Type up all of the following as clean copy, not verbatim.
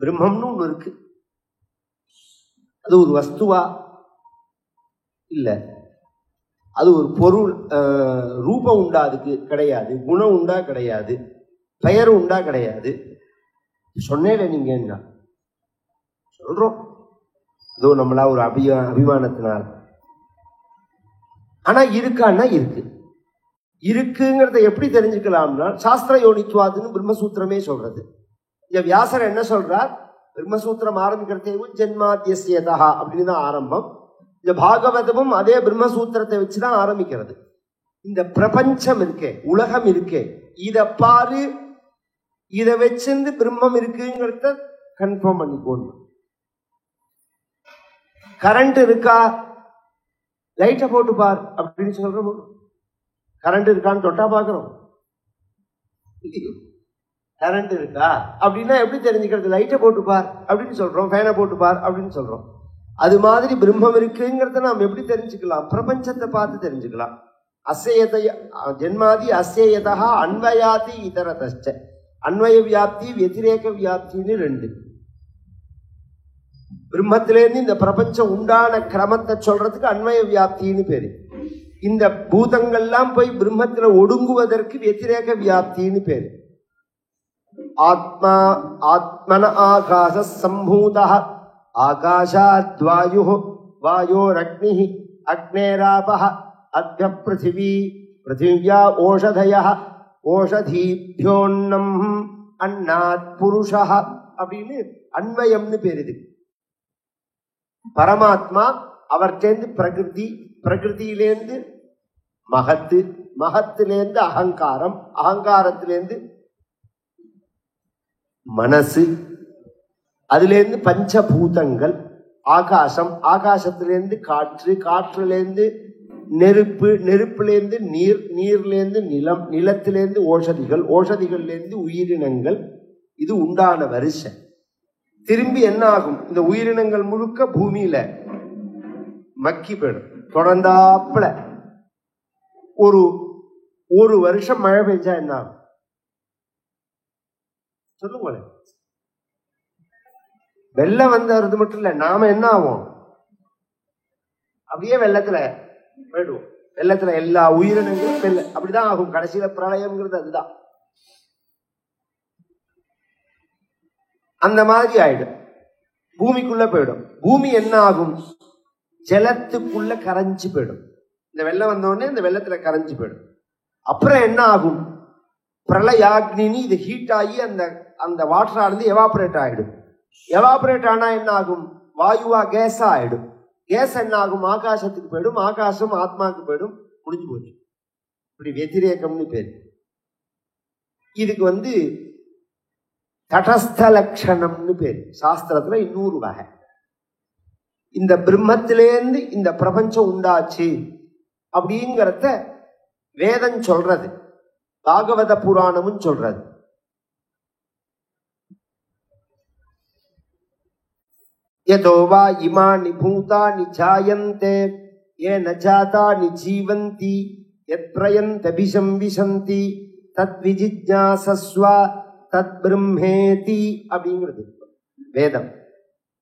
பிரம்மம்னு ஒண்ணு இருக்கு. அது ஒரு வஸ்துவா இல்ல, அது ஒரு பொருள், ரூபம் உண்டா? அதுக்கு கிடையாது. குணம் உண்டா? கிடையாது. பெயர் உண்டா? கிடையாது. சொன்னேல நீங்க என்ன சொல்றோம், ஏதோ நம்மளா ஒரு அபிமானத்தினால். ஆனா இருக்கான்னா இருக்கு. இருக்குங்கிறத எப்படி தெரிஞ்சுக்கலாம்னா சாஸ்திர யோனித்வாதுன்னு பிரம்மசூத்திரமே சொல்றது. இங்க வியாசர் என்ன சொல்றார்? பிரம்மசூத்திரம் ஆரம்பிக்கிறதேவும் ஜென்மாத்யஸ்யதா அப்படின்னு தான் ஆரம்பம். இந்த பாகவதமும் அதே பிரம்மசூத்திரத்தை வச்சுதான் ஆரம்பிக்கிறது. இந்த பிரபஞ்சம் இருக்கே, உலகம் இருக்கே, இத பாரு, இத வச்சிருந்து பிரம்மம் இருக்குங்கிறத கன்ஃபார்ம் பண்ணிக்கோங்க. கரண்ட் இருக்கா? லைட்டை போட்டு பார் அப்படின்னு சொல்றோம். கரண்ட் இருக்கான்னு தொட்டா பாக்குறோம். கரண்ட் இருக்கா அப்படின்னா எப்படி தெரிஞ்சுக்கிறது? லைட்டை போட்டு பார் அப்படின்னு சொல்றோம், ஃபேனை போட்டு பார் அப்படின்னு சொல்றோம். அது மாதிரி பிரம்மம் இருக்குங்கிறத நாம் எப்படி தெரிஞ்சுக்கலாம்? பிரபஞ்சத்தை பார்த்து தெரிஞ்சுக்கலாம். அஸ்யேய ஜென்மாதி அஸ்யேயதா அன்வயாதி இதரதச்ச. அன்வய வியாப்தி வத்திரேக வியாப்தின்னு ரெண்டு. பிரம்மத்திலேருந்து இந்த பிரபஞ்சம் உண்டான கிரமத்தை சொல்றதுக்கு அன்வய வியாப்தின்னு பேரு. இந்த பூதங்கள்லாம் போய் பிரம்மத்துல ஒடுங்குவதற்கு வத்திரேக வியாப்தின்னு பேரு. ஆத்மா ஆத்மன ஆகாச சம்பூதா ஆகாஷாத் வாயு வாயோரக்னி அக்னேராபஹ அத்ய பிருத்திவி பிருத்திவ்யா ஓஷதயः ஓஷதீப்யோன்னம் அன்னாத் புருஷः அப்படின்னு அன்வயம்னு பேரு. இது பரமாத்மா, அவர்கிட்டேருந்து பிரகிருதி, பிரகிருதியிலேருந்து மகத்து, மகத்திலேருந்து அகங்காரம், அகங்காரத்திலேருந்து மனசு, அதிலேருந்து பஞ்சபூதங்கள், ஆகாசம், ஆகாசத்திலேருந்து காற்று, காற்றிலேருந்து நெருப்பு, நெருப்பிலேருந்து நீர், நீர்லேருந்து நிலம், நிலத்திலேருந்து ஓஷதிகள், ஓஷதிகள்லேருந்து உயிரினங்கள். இது உண்டான வரிசை. திரும்பி என்ன ஆகும்? இந்த உயிரினங்கள் முழுக்க பூமியில மக்கி போயிடும். தொடர்ந்தாப்புல ஒரு வருஷம் மழை பெஞ்சா என்ன ஆகும் சொல்லுங்களேன். வெள்ளம் வந்தது மட்டும் இல்ல, நாம என்ன ஆகும்? அப்படியே வெள்ளத்துல போயிடுவோம். வெள்ளத்துல எல்லா உயிரினங்களும் வெள்ள அப்படிதான் ஆகும். கடைசியில பிரளயம்ங்கிறது அதுதான். அந்த மாதிரி ஆயிடும். பூமிக்குள்ள போயிடும். பூமி என்ன ஆகும்? ஜலத்துக்குள்ள கரைஞ்சு போயிடும். இந்த வெள்ளம் வந்தோடனே இந்த வெள்ளத்துல கரைஞ்சு போயிடும். அப்புறம் என்ன ஆகும்? பிரளயாக்னின்னு இது ஹீட் ஆகி அந்த அந்த வாட்டரா இருந்து எவாபரேட் ஆயிடும். எவாபரேட் ஆனா என்ன ஆகும்? வாயுவா கேஸா ஆயிடும். கேஸ் என்ன ஆகும்? ஆகாசத்துக்கு போயிடும். ஆகாசம் ஆத்மாவுக்கு போயிடும். முடிஞ்சு போச்சு. இப்படி வத்திரேகம்னு பேரு. இதுக்கு தடஸ்த லட்சணம்னு பேரு சாஸ்திரத்துல. இன்னொரு வகை, இந்த பிரம்மத்திலேருந்து இந்த பிரபஞ்சம் உண்டாச்சு அப்படிங்கிறத வேதம் சொல்றது, பாகவத புராணமும் சொல்றது. யதோ வா இமானி பூதானி ஜாயந்தே ஏன ஜாதானி ஜீவந்தி யத் பிரயந்தபிசம்பிசந்தி தத் விஜிஜ்ஞாசஸ்வ தத் பிரம்மேதி அப்படிங்கிறது வேதம்.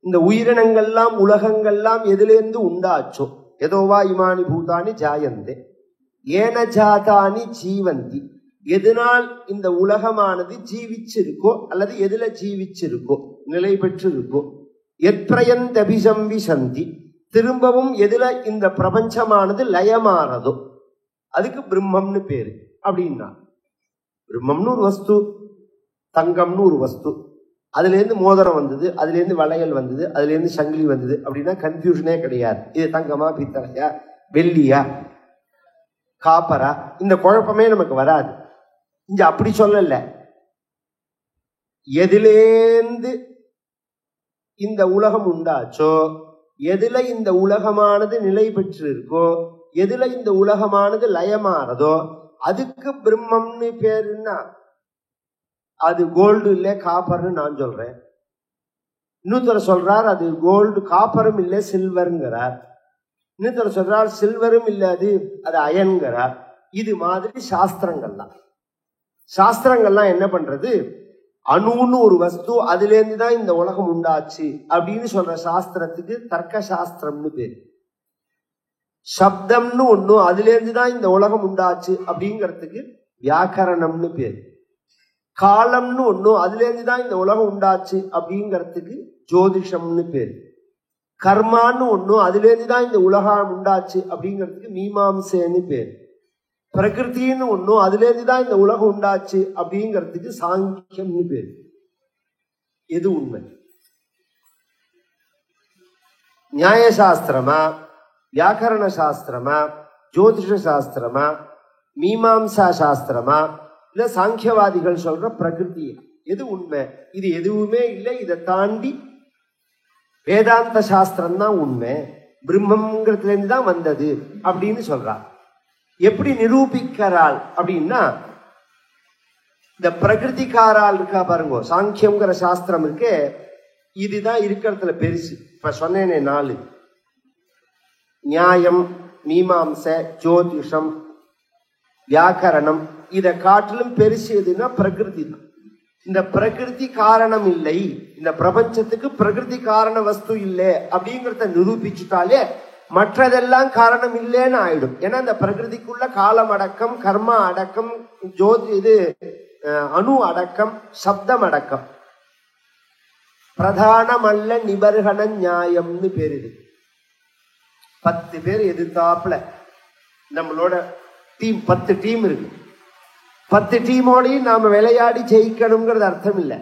இந்த உயிரினங்கள்லாம் உலகங்கள்லாம் எதிலிருந்து உண்டாச்சோ, எதோவா இமானி பூதானி ஜாயந்தே ஏன ஜாதானி ஜீவந்தி, எதனால் இந்த உலகமானது ஜீவிச்சிருக்கோ அல்லது எதுல ஜீவிச்சிருக்கோ நிலை பெற்று இருக்கோ, எத்ரயந்தபிசம்பிசந்தி திரும்பவும் எதுல இந்த பிரபஞ்சமானது லயமாறதோ அதுக்கு பிரம்மம்னு பேரு. அப்படின்னா பிரம்மம்னு ஒரு வஸ்து, தங்கம்னு ஒரு வஸ்து, அதுல இருந்து மோதிரம் வந்தது, அதுல இருந்து வளையல் வந்தது, அதுல இருந்து சங்கிலி வந்தது அப்படின்னா கன்ஃபியூஷனே கிடையாது. இது தங்கமா பித்தளையா வெள்ளியா காப்பரா, இந்த குழப்பமே நமக்கு வராது. இங்க அப்படி சொல்லல. எதிலேந்து இந்த உலகம் உண்டாச்சோ, எதுல இந்த உலகமானது நிலை பெற்று இருக்கோ, எதுல இந்த உலகமானது லயமாறதோ அதுக்கு பிரம்மம்னு பேருன்னா அது கோல்டு இல்ல காப்பர்னு நான் சொல்றேன். இன்னொருத்தர் சொல்றார் அது கோல்டு காப்பரும் இல்ல சில்வருங்கிறார். இன்னொருத்தர் சொல்றார் சில்வரும் இல்ல அது அயன்கிறார். இது மாதிரி சாஸ்திரங்கள்லாம் என்ன பண்றது? அணுன்னு ஒரு வஸ்து, அதுல இருந்து தான் இந்த உலகம் உண்டாச்சு அப்படின்னு சொல்ற சாஸ்திரத்துக்கு தர்க்க சாஸ்திரம்னு பேரு. சப்தம்னு ஒண்ணு, அதுல இருந்து தான் இந்த உலகம் உண்டாச்சு அப்படிங்கிறதுக்கு வியாக்கரணம்னு பேரு. காலம்னு ஒண்ணு, அதுல இருந்து தான் இந்த உலகம் உண்டாச்சு அப்படிங்கிறதுக்கு ஜோதிஷம்னு பேரு. கர்மான்னு ஒண்ணு, அதுல இருந்து தான் இந்த உலகம் உண்டாச்சு அப்படிங்கிறதுக்கு மீமாம்சேன்னு பேரு. பிரகிருத்தின்னு ஒண்ணு, அதுல இருந்து தான் இந்த உலகம் உண்டாச்சு அப்படிங்கிறதுக்கு சாங்கியம்னு பேரு. எது உண்மை? நியாயசாஸ்திரமா, வியாக்கரண சாஸ்திரமா, ஜோதிஷ சாஸ்திரமா, மீமாம்சா சாஸ்திரமா, இல்ல சாங்கியவாதிகள் சொல்ற பிரகிருதி? எது உண்மை? இது எதுவுமே இல்லை. இதை தாண்டி வேதாந்த சாஸ்திரம் தான் உண்மை, பிரம்மங்கிறதுல இருந்து தான் வந்தது அப்படின்னு சொல்றார். எப்படி நிரூபிக்கிறாள் அப்படின்னா, இந்த பிரகிருதிக்காரால் இருக்கா பாருங்க, சாங்கியம்ங்கிற சாஸ்திரம் இருக்கு, இதுதான் இருக்கிறதுல பெருசு. இப்ப சொன்னேனே 4: நியாயம், மீமாம்ச, ஜோதிஷம், வியாக்கரணம். இதை காட்டிலும் பெருசு எதுன்னா பிரகிருதி தான். இந்த பிரகிருதி காரணம் இல்லை, இந்த பிரபஞ்சத்துக்கு பிரகிருதி காரண வஸ்து இல்லை அப்படிங்கிறத நிரூபிச்சுட்டாலே மற்றதெல்லாம் காரணம் இல்லைன்னு ஆயிடும். ஏன்னா இந்த பிரகிருதிக்குள்ள காலம் அடக்கம், கர்மா அடக்கம், இது அணு அடக்கம், சப்தம் அடக்கம். பிரதானமல்ல நிபர்கண நியாயம்னு பேரு. 10 பேர் எதிர்த்தாப்புல நம்மளோட டீம், 10 டீம் இருக்கு. 10 டீமோடையும் நாம விளையாடி ஜெயிக்கணுங்கிறது அர்த்தம் இல்லை.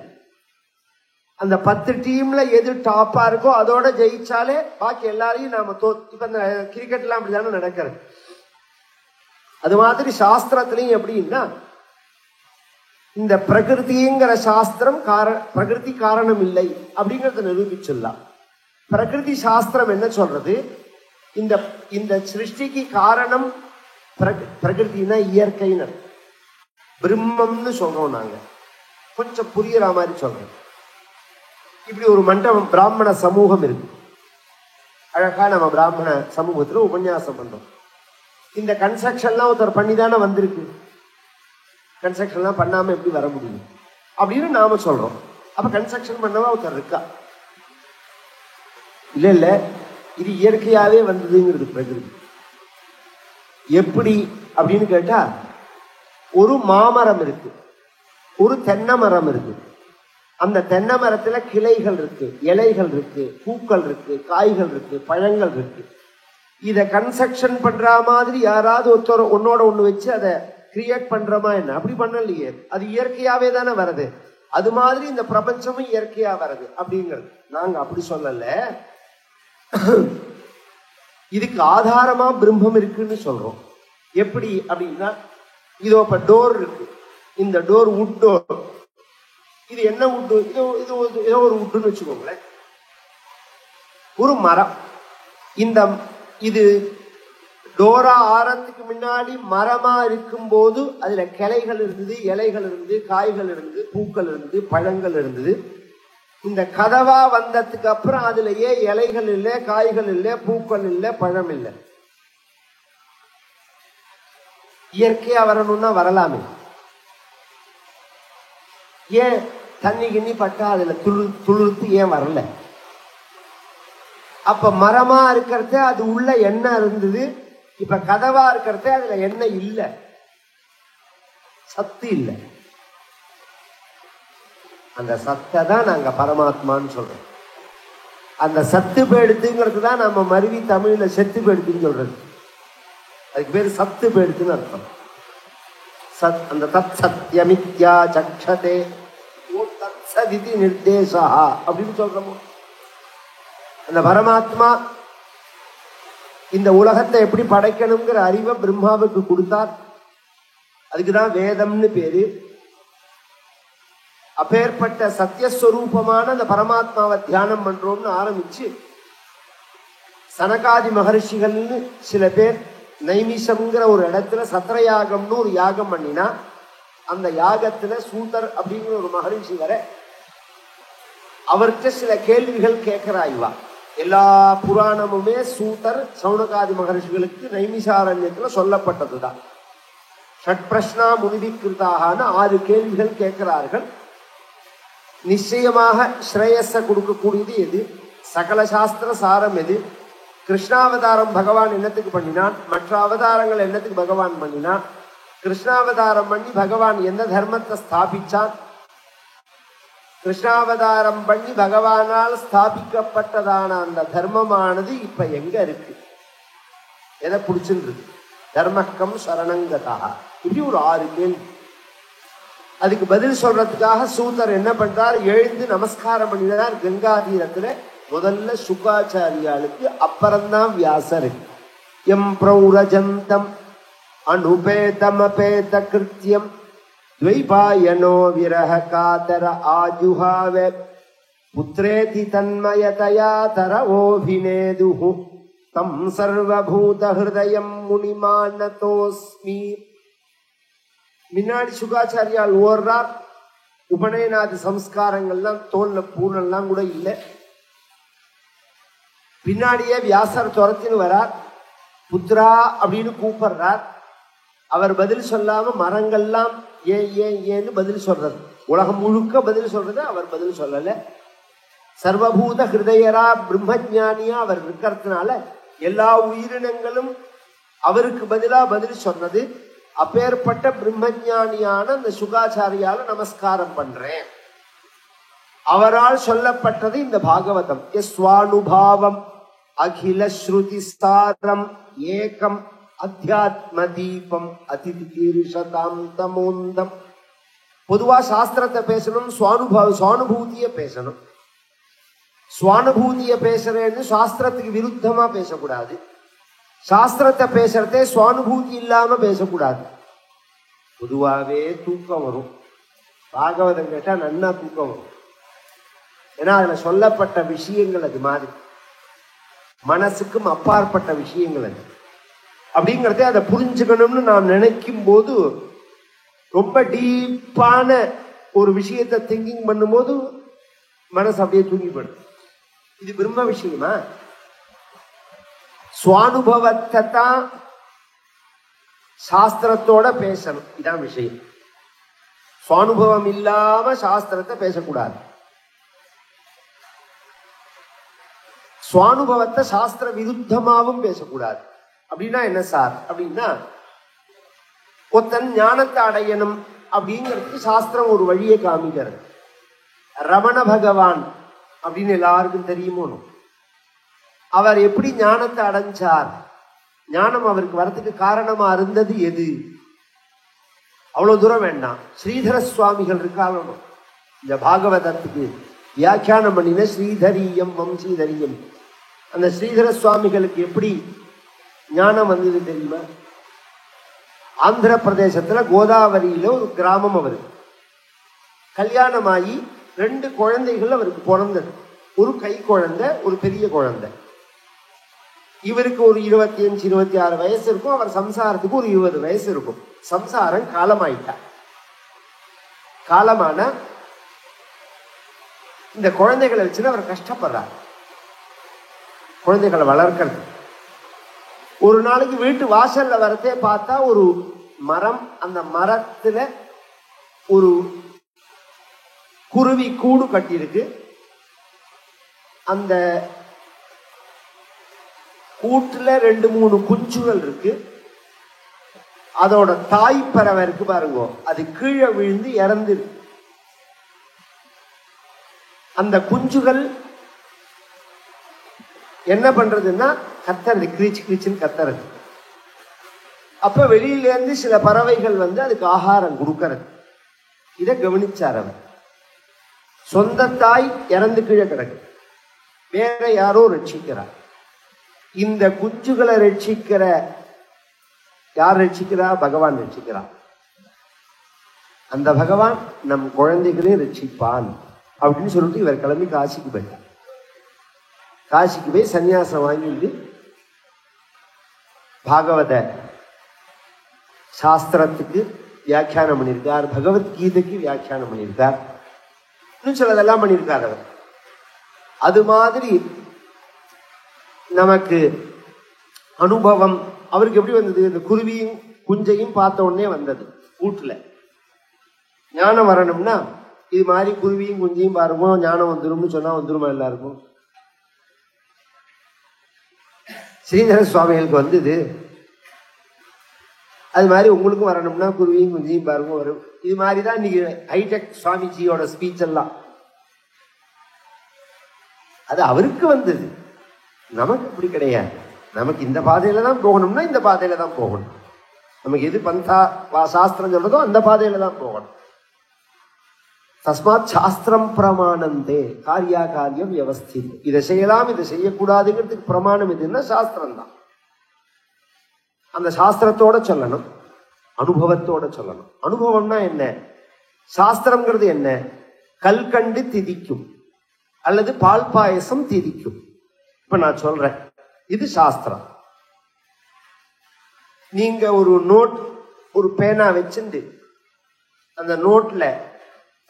அந்த 10 டீம்ல எது டாப்பா இருக்கோ அதோட ஜெயிச்சாலே பாக்கி எல்லாரையும் நாம இப்ப இந்த கிரிக்கெட்லாம் அப்படிதானே நடக்கிறது. அது மாதிரி சாஸ்திரத்திலையும் எப்படின்னா, இந்த பிரகிருதிங்கிற சாஸ்திரம் பிரகிருதி காரணம் இல்லை அப்படிங்கறத நிரூபிச்சிடலாம். பிரகிருதி சாஸ்திரம் என்ன சொல்றது? இந்த சிருஷ்டிக்கு காரணம் பிரகிருத்தினா இயற்கைன்னு, பிரம்மம்னு சொல்றோம் நாங்க. கொஞ்சம் புரியுற மாதிரி சொல்றோம். இப்படி ஒரு மண்டபம், பிராமண சமூகம் இருக்கு. அழகா நம்ம பிராமண சமூகத்துல உபன்யாசம் பண்றோம். இந்த கன்ஸ்ட்ரக்ஷன்லாம் ஒருத்தர் பண்ணி தானே வந்திருக்கு. கன்ஸ்ட்ரக்ஷன்லாம் பண்ணாம எப்படி வர முடியும் அப்படின்னு நாம சொல்றோம். அப்ப கன்ஸ்ட்ரக்ஷன் பண்ணவா ஒருத்தர் இருக்கா? இல்ல இல்ல, இது இயற்கையாவே வந்ததுங்கிறது பிரகிருதி. எப்படி அப்படின்னு கேட்டா, ஒரு மாமரம் இருக்கு, ஒரு தென்னை மரம் இருக்கு. அந்த தென்னை மரத்துல கிளைகள் இருக்கு, இலைகள் இருக்கு, பூக்கள் இருக்கு, காய்கள் இருக்கு, பழங்கள் இருக்கு. இத கன்ஸ்ட்ரக்ஷன் பண்ற மாதிரி யாராவது ஒருத்தர் ஒன்னோட ஒண்ணு வச்சு அதை கிரியேட் பண்றோமா என்ன? அப்படி பண்ணலையே. அது இயற்கையாவே தானே வருது. அது மாதிரி இந்த பிரபஞ்சமும் இயற்கையா வருது அப்படிங்கிறது. நாங்க அப்படி சொல்லல. இதுக்கு ஆதாரமா பிரம்மம் இருக்குன்னு சொல்றோம். எப்படி அப்படின்னா, இதோ இப்ப டோர் இருக்கு. இந்த டோர் வுட் டோர். இது என்ன வுட்டு? ஏதோ ஒரு வுட்டுன்னு வச்சுக்கோங்களேன், ஒரு மரம். இது டோரா ஆரத்துக்கு முன்னாடி மரமா இருக்கும் போது அதுல கிளைகள் இருந்தது, இலைகள் இருந்தது, காய்கள் இருந்தது, பூக்கள் இருந்தது, பழங்கள் இருந்தது. இந்த கதவா வந்ததுக்கு அப்புறம் அதுலயே இலைகள் இல்லை, காய்கள் இல்லை, பூக்கள் இல்லை, பழம் இல்லை. இயற்கையா வரணும்னா வரலாமே. ஏன் தண்ணி கிண்ணி பட்டா அதுல துளிர்த்து ஏன் வரல? அப்ப மரமா இருக்கிறத அது உள்ள எண்ணெய் இருந்தது. இப்ப கதவா இருக்கிறத அதுல எண்ணெய் இல்லை, சத்து இல்லை. அந்த சத்தை தான் நாங்க பரமாத்மான்னு சொல்றோம். அந்த சத்து போயிடுத்துங்கிறது தான் நம்ம மருவி தமிழ்ல செத்து போயிடுத்துன்னு சொல்றது. அதுக்கு பேரு சத்து போயிடுத்துன்னு அர்த்தம். அந்த தத் சத்யமித்யா சக்ஷதே தத் சதிதி நிர்தேசா அப்படின்னு சொல்றோமோ. அந்த பரமாத்மா இந்த உலகத்தை எப்படி படைக்கணுங்கிற அறிவை பிரம்மாவுக்கு கொடுத்தார். அதுக்குதான் வேதம்னு பேரு. அப்பேற்பட்ட சத்தியஸ்வரூபமான அந்த பரமாத்மாவை தியானம் பண்றோம்னு ஆரம்பிச்சு, சனகாதி மகர்ஷிகள்னு சில பேர் நைமிஷம்ங்கிற ஒரு இடத்துல சத்திரயாகம்னு ஒரு யாகம் பண்ணினா, அந்த யாகத்துல சூதர் அப்படிங்கிற ஒரு மகரிஷி வர அவர்கிட்ட சில கேள்விகள் கேட்கிறாய்வா. எல்லா புராணமுமே சூதர் சௌனகாதி மகர்ஷிகளுக்கு நைமிஷாரண்யத்துல சொல்லப்பட்டதுதான். ஷட் பிரஷ்னா முனிவிக்கிருதாகனு 6 கேள்விகள் கேட்கிறார்கள். நிச்சயமாக ஸ்ரேயஸை கொடுக்கக்கூடியது எது, சகல சாஸ்திர சாரம் எது, கிருஷ்ணாவதாரம் பகவான் என்னத்துக்கு பண்ணினான், மற்ற அவதாரங்கள் என்னத்துக்கு பகவான் பண்ணினான், கிருஷ்ணாவதாரம் பண்ணி பகவான் எந்த தர்மத்தை ஸ்தாபிச்சான், கிருஷ்ணாவதாரம் பண்ணி பகவானால் ஸ்தாபிக்கப்பட்டதான அந்த தர்மமானது இப்ப எங்க இருக்கு, எதை பிடிச்சிருக்கு, தர்மக்கம் சரணங்கதா. இப்படி ஒரு 6 கேள்வி. அதுக்கு பதில் சொல்றதுக்காக சூதர் என்ன பண்றார், எழுந்து நமஸ்காரம் பண்ணினார் கங்கா தீரத்துல. முதல்ல சுகாச்சாரியாளுக்கு, அப்புறம்தான் வியாசருக்கு. எம் பிரௌரஜந்தம் அனுபேதமபேத கிருத்தியம் द्वैपायनो विरह कातर आजुहावे पुत्रेति तन्मयतया तरवोभिनेदुः तं सर्वभूत हृदयं मुनिमानतोस्मि. முன்னாடி சுகாச்சாரியால் ஓர்றார். உபநயனாதி சம்ஸ்காரங்கள்லாம் தோல்ல பூனெல்லாம் கூட இல்லை. பின்னாடியே வியாசர் துரத்தின்னு வரார். புத்ரா அப்படின்னு கூப்பிடுறார். அவர் பதில் சொல்லாம மரங்கள்லாம் ஏன்னு பதில் சொல்றது, உலகம் முழுக்க பதில் சொல்றது. அவர் பதில் சொல்லல. சர்வபூத ஹிருதயரா பிரம்மஜானியா அவர் இருக்கிறதுனால எல்லா உயிரினங்களும் அவருக்கு பதிலா பதில் சொன்னது. அப்பேற்பட்ட பிரம்மஞானியான அந்த சுகாச்சாரியால நமஸ்காரம் பண்றேன். அவரால் சொல்லப்பட்டது இந்த பாகவதம். ஸ்வானுபாவம் அகில ஸ்ருதி சாரம் ஏகம் அத்தியாத்ம தீபம் அதிதீர்ஷதாம் தமோந்தம். பொதுவா சாஸ்திரத்தை பேசணும், சுவானுபூதிய பேசணும். சுவானுபூதிய பேசுறேன்னு சாஸ்திரத்துக்கு விருத்தமா பேசக்கூடாது. சாஸ்திரத்தை பேசுறதே சுவானுபூதி இல்லாம பேசக்கூடாது. பொதுவாகவே தூக்கம் வரும். பாகவதம் கேட்டா நன்னா தூக்கம் வரும். ஏன்னா அதுல சொல்லப்பட்ட விஷயங்கள் அது மாதிரி மனசுக்கும் அப்பாற்பட்ட விஷயங்கள் அது. அப்படிங்கிறதே அதை புரிஞ்சுக்கணும்னு நாம் நினைக்கும் போது, ரொம்ப டீப்பான ஒரு விஷயத்தை திங்கிங் பண்ணும்போது மனசு அப்படியே தூங்கி போயிடும். இது பிரம்ம விஷயமா? சுவானுபவத்தை தான் சாஸ்திரத்தோட பேசணும். இதான் விஷயம். சுவானுபவம் இல்லாம சாஸ்திரத்தை பேசக்கூடாது. சுவானுபவத்தை சாஸ்திர விருத்தமாவும் பேசக்கூடாது. அப்படின்னா என்ன சார் அப்படின்னா, ஒருத்தன் ஞானத்தை அடையணும் அப்படிங்கிறதுக்கு சாஸ்திரம் ஒரு வழியை காமிக்கிறது. ரமண பகவான் அப்படின்னு எல்லாருக்கும் தெரியுமோ, அவர் எப்படி ஞானத்தை அடைஞ்சார், ஞானம் அவருக்கு வரத்துக்கு காரணமா இருந்தது எது, அவ்வளவு தூரம் வேண்டாம். ஸ்ரீதர சுவாமிகள் இருக்காலும் இந்த பாகவதத்துக்கு வியாக்கியானம் பண்ணின ஸ்ரீதரியம் வம்சீதரியம். அந்த ஸ்ரீதர சுவாமிகளுக்கு எப்படி ஞானம் வந்தது தெரியுமா? ஆந்திர பிரதேசத்துல கோதாவரியில ஒரு கிராமம் அவருக்கு. கல்யாணமாகி 2 குழந்தைகள் அவருக்கு பிறந்தது. ஒரு கை குழந்தை, ஒரு பெரிய குழந்தை. இவருக்கு ஒரு 25-26 வயசு இருக்கும். அவர் சம்சாரத்துக்கு ஒரு 20 வயசு இருக்கும். சம்சாரம் காலமாயிட்டார். காலமான இந்த குழந்தைகளை வச்சுன்னு அவர் கஷ்டப்படுறார். குழந்தைகளை வளர்க்கிறது. ஒரு நாளைக்கு வீட்டு வாசல்ல வரத்தே பார்த்தா ஒரு மரம், அந்த மரத்துல ஒரு குருவி கூடு கட்டியிருக்கு. அந்த கூட்டுல 2-3 குஞ்சுகள் இருக்கு. அதோட தாய் பறவை இருக்கு பாருங்க, அது கீழே விழுந்து இறந்துருக்கு. அந்த குஞ்சுகள் என்ன பண்றதுன்னா கத்துறது, கிரீச்சு கிரீச்சுன்னு கத்துறது. அப்ப வெளியிலேருந்து சில பறவைகள் வந்து அதுக்கு ஆகாரம் கொடுக்கறது. இதை கவனிச்சார் அவர். சொந்த தாய் இறந்து கீழே கிடக்கு, வேற யாரோ ரட்சிக்கிறார். இந்த குஞ்சுகளை ரட்சிக்கிற யார் ரட்சிக்கிறா? பகவான் ரட்சிக்கிறார். அந்த பகவான் நம் குழந்தைகளையும் ரட்சிப்பான் அப்படின்னு சொல்லிட்டு இவர் கிளம்பி காசிக்கு போயிட்டார். காசிக்கு போய் சன்னியாசம் வாங்கிட்டு பாகவத சாஸ்திரத்துக்கு வியாக்கியானம் பண்ணியிருக்கார். பகவத்கீதைக்கு வியாக்கியானம் பண்ணியிருக்கார். இன்னும் சிலதெல்லாம் பண்ணியிருக்கார் அவர். அது மாதிரி நமக்கு அனுபவம் அவருக்கு எப்படி வந்தது? இந்த குருவியும் குஞ்சையும் பார்த்த உடனே வந்தது. வீட்டுல ஞானம் வரணும்னா இது மாதிரி குருவியும் குஞ்சியும் பாருங்க ஞானம் வந்துரும்னு சொன்னா வந்துருமா எல்லாருக்கும்? ஸ்ரீதர சுவாமிகளுக்கு வந்தது. அது மாதிரி உங்களுக்கும் வரணும்னா குருவியும் குஞ்சியும் பாருங்க வரும். இது மாதிரிதான் இன்னைக்கு ஹைடெக் சுவாமிஜியோட ஸ்பீச் எல்லாம். அது அவருக்கு வந்தது, நமக்கு அப்படி கிடையாது. நமக்கு இந்த பாதையில தான் போகணும்னா இந்த பாதையில தான் போகணும். நமக்கு எது பந்தா சாஸ்திரம் சொல்றதோ அந்த பாதையில தான் போகணும். தஸ்மாத் சாஸ்திரம் பிரமாணந்தே காரியா காரியம் வியவஸ்திதம். இதை செய்யலாம் இதை செய்யக்கூடாதுங்கிறதுக்கு பிரமாணம் எதுன்னா சாஸ்திரம் தான். அந்த சாஸ்திரத்தோட சொல்லணும், அனுபவத்தோட சொல்லணும். அனுபவம்னா என்ன? சாஸ்திரம்ங்கிறது என்ன? கல் கண்டு திதிக்கும் அல்லது பால் பாயசம் திதிக்கும். இப்ப நான் சொல்றேன், இது சாஸ்திரம். நீங்க ஒரு நோட் ஒரு பேனா வச்சுண்டு அந்த நோட்ல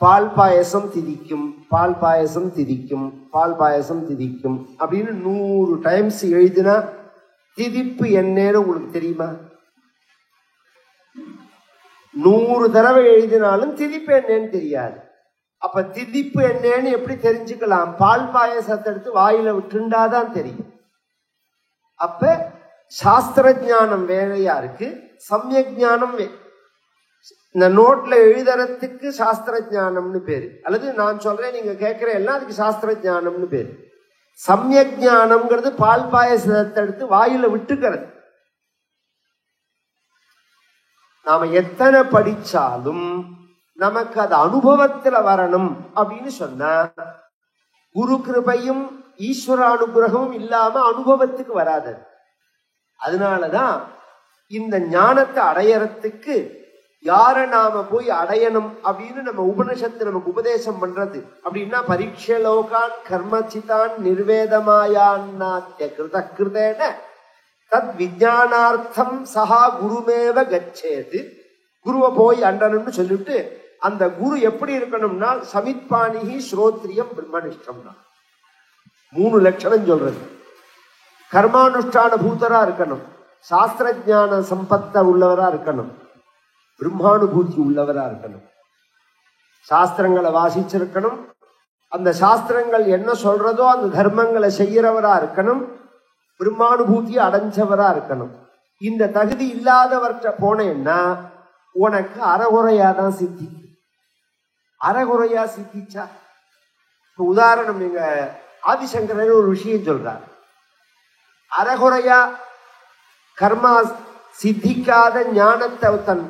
பால் பாயசம் திதிக்கும், பால் பாயசம் திதிக்கும், பால் பாயசம் திதிக்கும் அப்படின்னு 100 டைம்ஸ் எழுதினா திதிப்பு என்னன்னு உங்களுக்கு தெரியுமா? 100 தடவை எழுதினாலும் திதிப்பு என்னன்னு தெரியாது. அப்ப திதிப்பு என்னன்னு எப்படி தெரிஞ்சுக்கலாம்? பால் பாயசத்தை எடுத்து வாயில விட்டுண்டாதான் தெரியும். அப்ப சாஸ்திர ஞானம் வேறையா இருக்கு, சமயக் ஞானம். இந்த நோட்ல எழுதுறதுக்கு சாஸ்திர ஞானம்னு பேரு, அல்லது நான் சொல்றேன் நீங்க கேட்கிற எல்லாம் அதுக்கு சாஸ்திர ஞானம்னு பேரு. சமயக் ஞானம்ங்கிறது பால் பாயசத்தை எடுத்து வாயில விட்டுக்கிறது. நாம எத்தனை படிச்சாலும் நமக்கு அது அனுபவத்துல வரணும் அப்படின்னு சொன்னா குரு கிருபையும் ஈஸ்வர அனுகிரகமும் இல்லாம அனுபவத்துக்கு வராது. அதனாலதான் இந்த ஞானத்தை அடையறதுக்கு யார நாம போய் அடையணும் அப்படின்னு நம்ம உபனிஷத்து நமக்கு உபதேசம் பண்றது அப்படின்னா பரீட்சலோகான் கர்மச்சிதான் நிர்வேதமாயான்னாத்ய கிருத கிருதேன தத் விஜயானார்த்தம் சஹா குருமேவ கச்சேது. குருவை போய் அண்டணும்னு சொல்லிட்டு அந்த குரு எப்படி இருக்கணும்னா சமித்பாணிகி ஸ்ரோத்ரியம் பிரம்மனிஷ்டம்னா 3 லட்சணம் சொல்றது. கர்மானுஷ்டான பூதரா இருக்கணும், சாஸ்திர ஞான சம்பத்த உள்ளவரா இருக்கணும், பிரம்மானுபூதி உள்ளவரா இருக்கணும், சாஸ்திரங்களை வாசிச்சிருக்கணும், அந்த சாஸ்திரங்கள் என்ன சொல்றதோ அந்த தர்மங்களை செய்யறவரா இருக்கணும், பிரம்மானுபூதியை அடைஞ்சவரா இருக்கணும். இந்த தகுதி இல்லாதவர்கிட்ட போனேன்னா உனக்கு அறகுறையாதான் சித்தி. அறகுறையா சித்திச்சா உதாரணம் எங்க ஆதிசங்கரர் ஒரு விஷயம் சொல்றார். அறகுறையா கர்மா சித்திக்காத ஞானத்தை தன்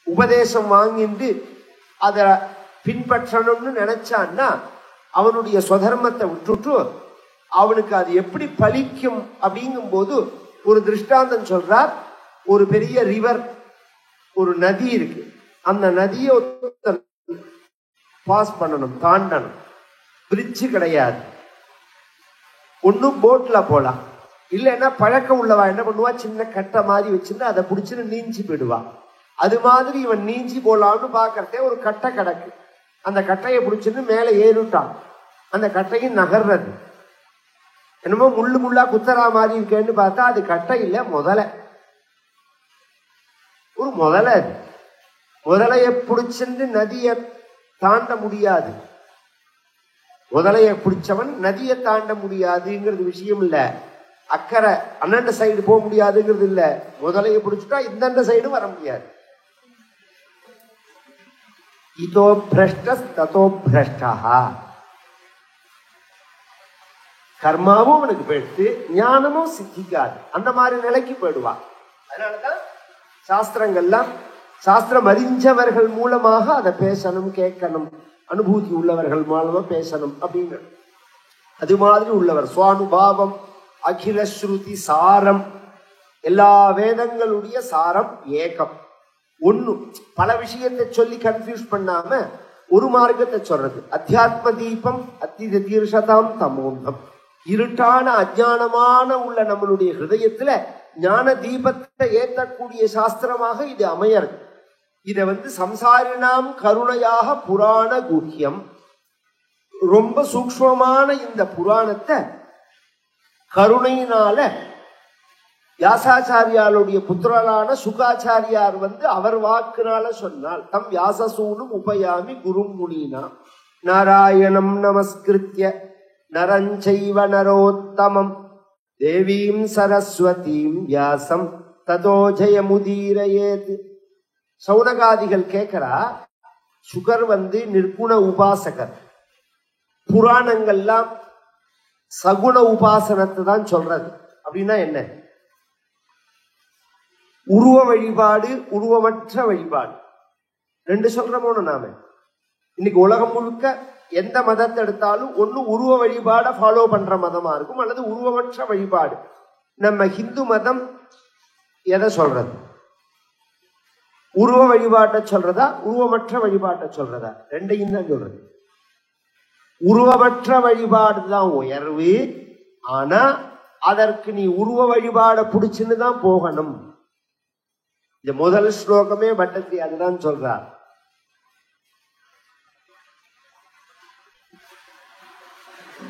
உபதேசம் வாங்கிட்டு அதை பின்பற்றணும்னு நினைச்சான்னா அவனுடைய சுதர்மத்தை விட்டுட்டு அவனுக்கு அது எப்படி பலிக்கும் அப்படிங்கும் போது ஒரு திருஷ்டாந்தம் சொல்றார். ஒரு பெரிய ரிவர், ஒரு நதி இருக்கு, அந்த நதியை பாஸ் பண்ணணும், தாண்டணும். பிரிட்ஜ் கிடையாது, ஒன்னும் போட்ல போலாம், இல்லைன்னா பழக்கம் உள்ளவா என்ன பண்ணுவா, சின்ன கட்டை மாதிரி வச்சுட்டு அதை பிடிச்சுன்னு நீஞ்சி போயிடுவா. அது மாதிரி இவன் நீஞ்சி போலான்னு பாக்கிறதே ஒரு கட்டை கிடக்கு, அந்த கட்டையை பிடிச்சின்னு மேல ஏறிட்டான். அந்த கட்டையும் நகர்றது என்னமோ முள்ளு முள்ளா குத்தரா மாதிரி இருக்கேன்னு பார்த்தா அது கட்டை இல்லை, முதலை. ஒரு முதலை. அது முதலைய பிடிச்சிருந்து நதியை தாண்ட முடியாது. முதலைய பிடிச்சவன் நதியை தாண்ட முடியாதுங்கிறது விஷயம் இல்ல. அக்கறை அண்ணண்ட சைடு போக முடியாதுங்கிறது இல்ல. முதலைய பிடிச்சிட்டா இந்த சைடு வர முடியாது. இதோ பிரஷ்டஸ் ததோ பிரஷ்டா. கர்மாவும் அவனுக்கு போயிடுத்து, ஞானமும் சித்திக்காது, அந்த மாதிரி நிலைக்கு போயிடுவான். அதனாலதான் சாஸ்திரங்கள்லாம் சாஸ்திரம் அறிஞ்சவர்கள் மூலமாக அதை பேசணும், கேட்கணும், அனுபூதி உள்ளவர்கள் மூலமா பேசணும் அப்படின்னு. அது மாதிரி உள்ளவர் சுவானுபாவம் அகில ஸ்ருதி சாரம். எல்லா வேதங்களுடைய சாரம் ஏகம், ஒண்ணு. பல விஷயத்தை சொல்லி கன்ஃபியூஸ் பண்ணாம ஒரு மார்க்கத்தை சொல்றது. அத்தியாத்ம தீபம் அத்திய தீர்ஷதாம் தமோந்தம். இருட்டான அஜானமான உள்ள நம்மளுடைய ஹிருதயத்துல ஞான தீபத்தை ஏற்றக்கூடிய சாஸ்திரமாக இது அமையறது. இத சம்சாரினாம் கருணையாக புராண குஹ்யம். ரொம்ப சூக்ஷ்மமான இந்த புராணத்தை கருணையினால வியாசாச்சாரியாருடைய புத்திரலான சுகாச்சாரியார் அவர் வாக்குனால சொன்னால் தம் வியாசசூனும் உபயாமி குரும் முனினா நாராயணம் நமஸ்கிருத்ய நரஞ்சைவ நரோத்தமம் தேவீம் சரஸ்வதீம் வியாசம் ததோ ஜெயமுதீரயேத். சௌனகாதிகள் கேட்கிறா, சுகர் நிர்குண உபாசகர். புராணங்கள்லாம் சகுண உபாசனத்தை தான் சொல்றது. அப்படின்னா என்ன? உருவ வழிபாடு, உருவமற்ற வழிபாடு ரெண்டு சொல்றோமோ நாம. இன்னைக்கு உலகம் முழுக்க எந்த மதத்தை எடுத்தாலும் ஒண்ணு உருவ வழிபாட ஃபாலோ பண்ற மதமா இருக்கும், அல்லது உருவமற்ற வழிபாடு. நம்ம ஹிந்து மதம் எதை சொல்றது? உருவ வழிபாட்டை சொல்றதா, உருவமற்ற வழிபாட்டை சொல்றதா? ரெண்டையும் தான் சொல்றது. உருவமற்ற வழிபாடு தான் உயர்வு. ஆனா அதற்கு நீ உருவ வழிபாட பிடிச்சுன்னு தான் போகணும். இந்த முதல் ஸ்லோகமே பட்டத்தி அதுதான் சொல்றார்.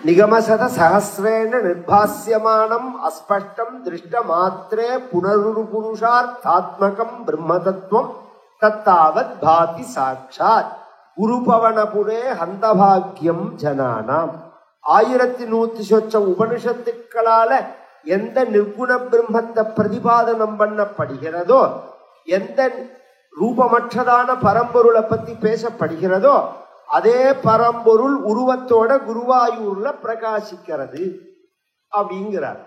நிகமசத சஹஸ்ரேண நிர்பாஸ்யமானம் அஸ்பஷ்டம் திருஷ்ட மாத்திரே புனருரு புருஷார்த்தாத்மகம் பிரம்மதத்துவம் தத்தாவத் பாதி சாட்சாத் குருபவனபுரே ஹந்தபாக்கியம் ஜனானாம். 1100 சொச்ச உபனிஷத்துக்களால எந்த நிர்குண பிரம்மத்தை பிரதிபாதனம் பண்ணப்படுகிறதோ, எந்த ரூபமற்றதான பரம்பொருளை பத்தி பேசப்படுகிறதோ, அதே பரம்பொருள் உருவத்தோட குருவாயூர்ல பிரகாசிக்கிறது அப்படிங்கிறார்.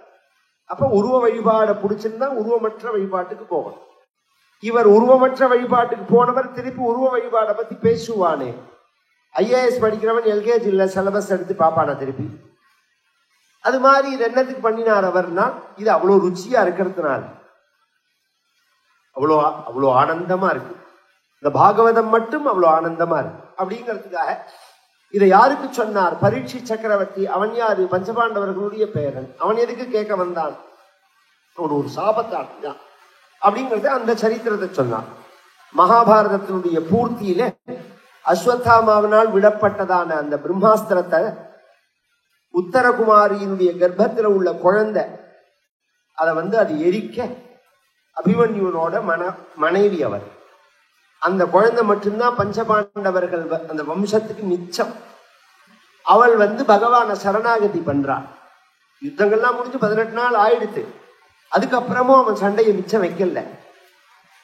அப்ப உருவ வழிபாட பிடிச்சிருந்தா உருவமற்ற வழிபாட்டுக்கு போகணும். இவர் உருவமற்ற வழிபாட்டுக்கு போனவர் திருப்பி உருவ வழிபாடை பத்தி பேசுவானே. ஐஏஎஸ் படிக்கிறவன் எல்கேஜில சிலபஸ் எடுத்து பாப்பானா திருப்பி? அது மாதிரி இது என்னத்துக்கு பண்ணினார் அவர்னா, இது அவ்வளவு ருச்சியா இருக்கிறதுனால, அவ்வளோ ஆனந்தமா இருக்கு. இந்த பாகவதம் மட்டும் அவ்வளவு ஆனந்தமா இருக்கு அப்படிங்கிறதுக்காக இதை யாருக்கு சொன்னார்? பரீட்சி சக்கரவர்த்தி. அவன் யாரு? பஞ்சபாண்டவர்களுடைய பேரன். அவன் எதுக்கு கேட்க வந்தான்? அவன் ஒரு சாபத்தான் அப்படிங்கறத அந்த சரித்திரத்தை சொன்னான். மகாபாரதத்தினுடைய பூர்த்தியில அஸ்வத்தாமாவினால் விடப்பட்டதான அந்த பிரம்மாஸ்திரத்தை உத்தரகுமாரியினுடைய கர்ப்பத்தில் உள்ள குழந்தை அதை அது எரிக்க அபிமன்யுனோட மனைவி அவர். அந்த குழந்தை மட்டும்தான் பஞ்சபாண்டவர்கள் அந்த வம்சத்துக்கு மிச்சம். அவள் பகவான சரணாகதி பண்றாள். யுத்தங்கள்லாம் முடிஞ்சு 18 நாள் ஆயிடுத்து. அதுக்கப்புறமும் அவன் சண்டையை மிச்சம் வைக்கல.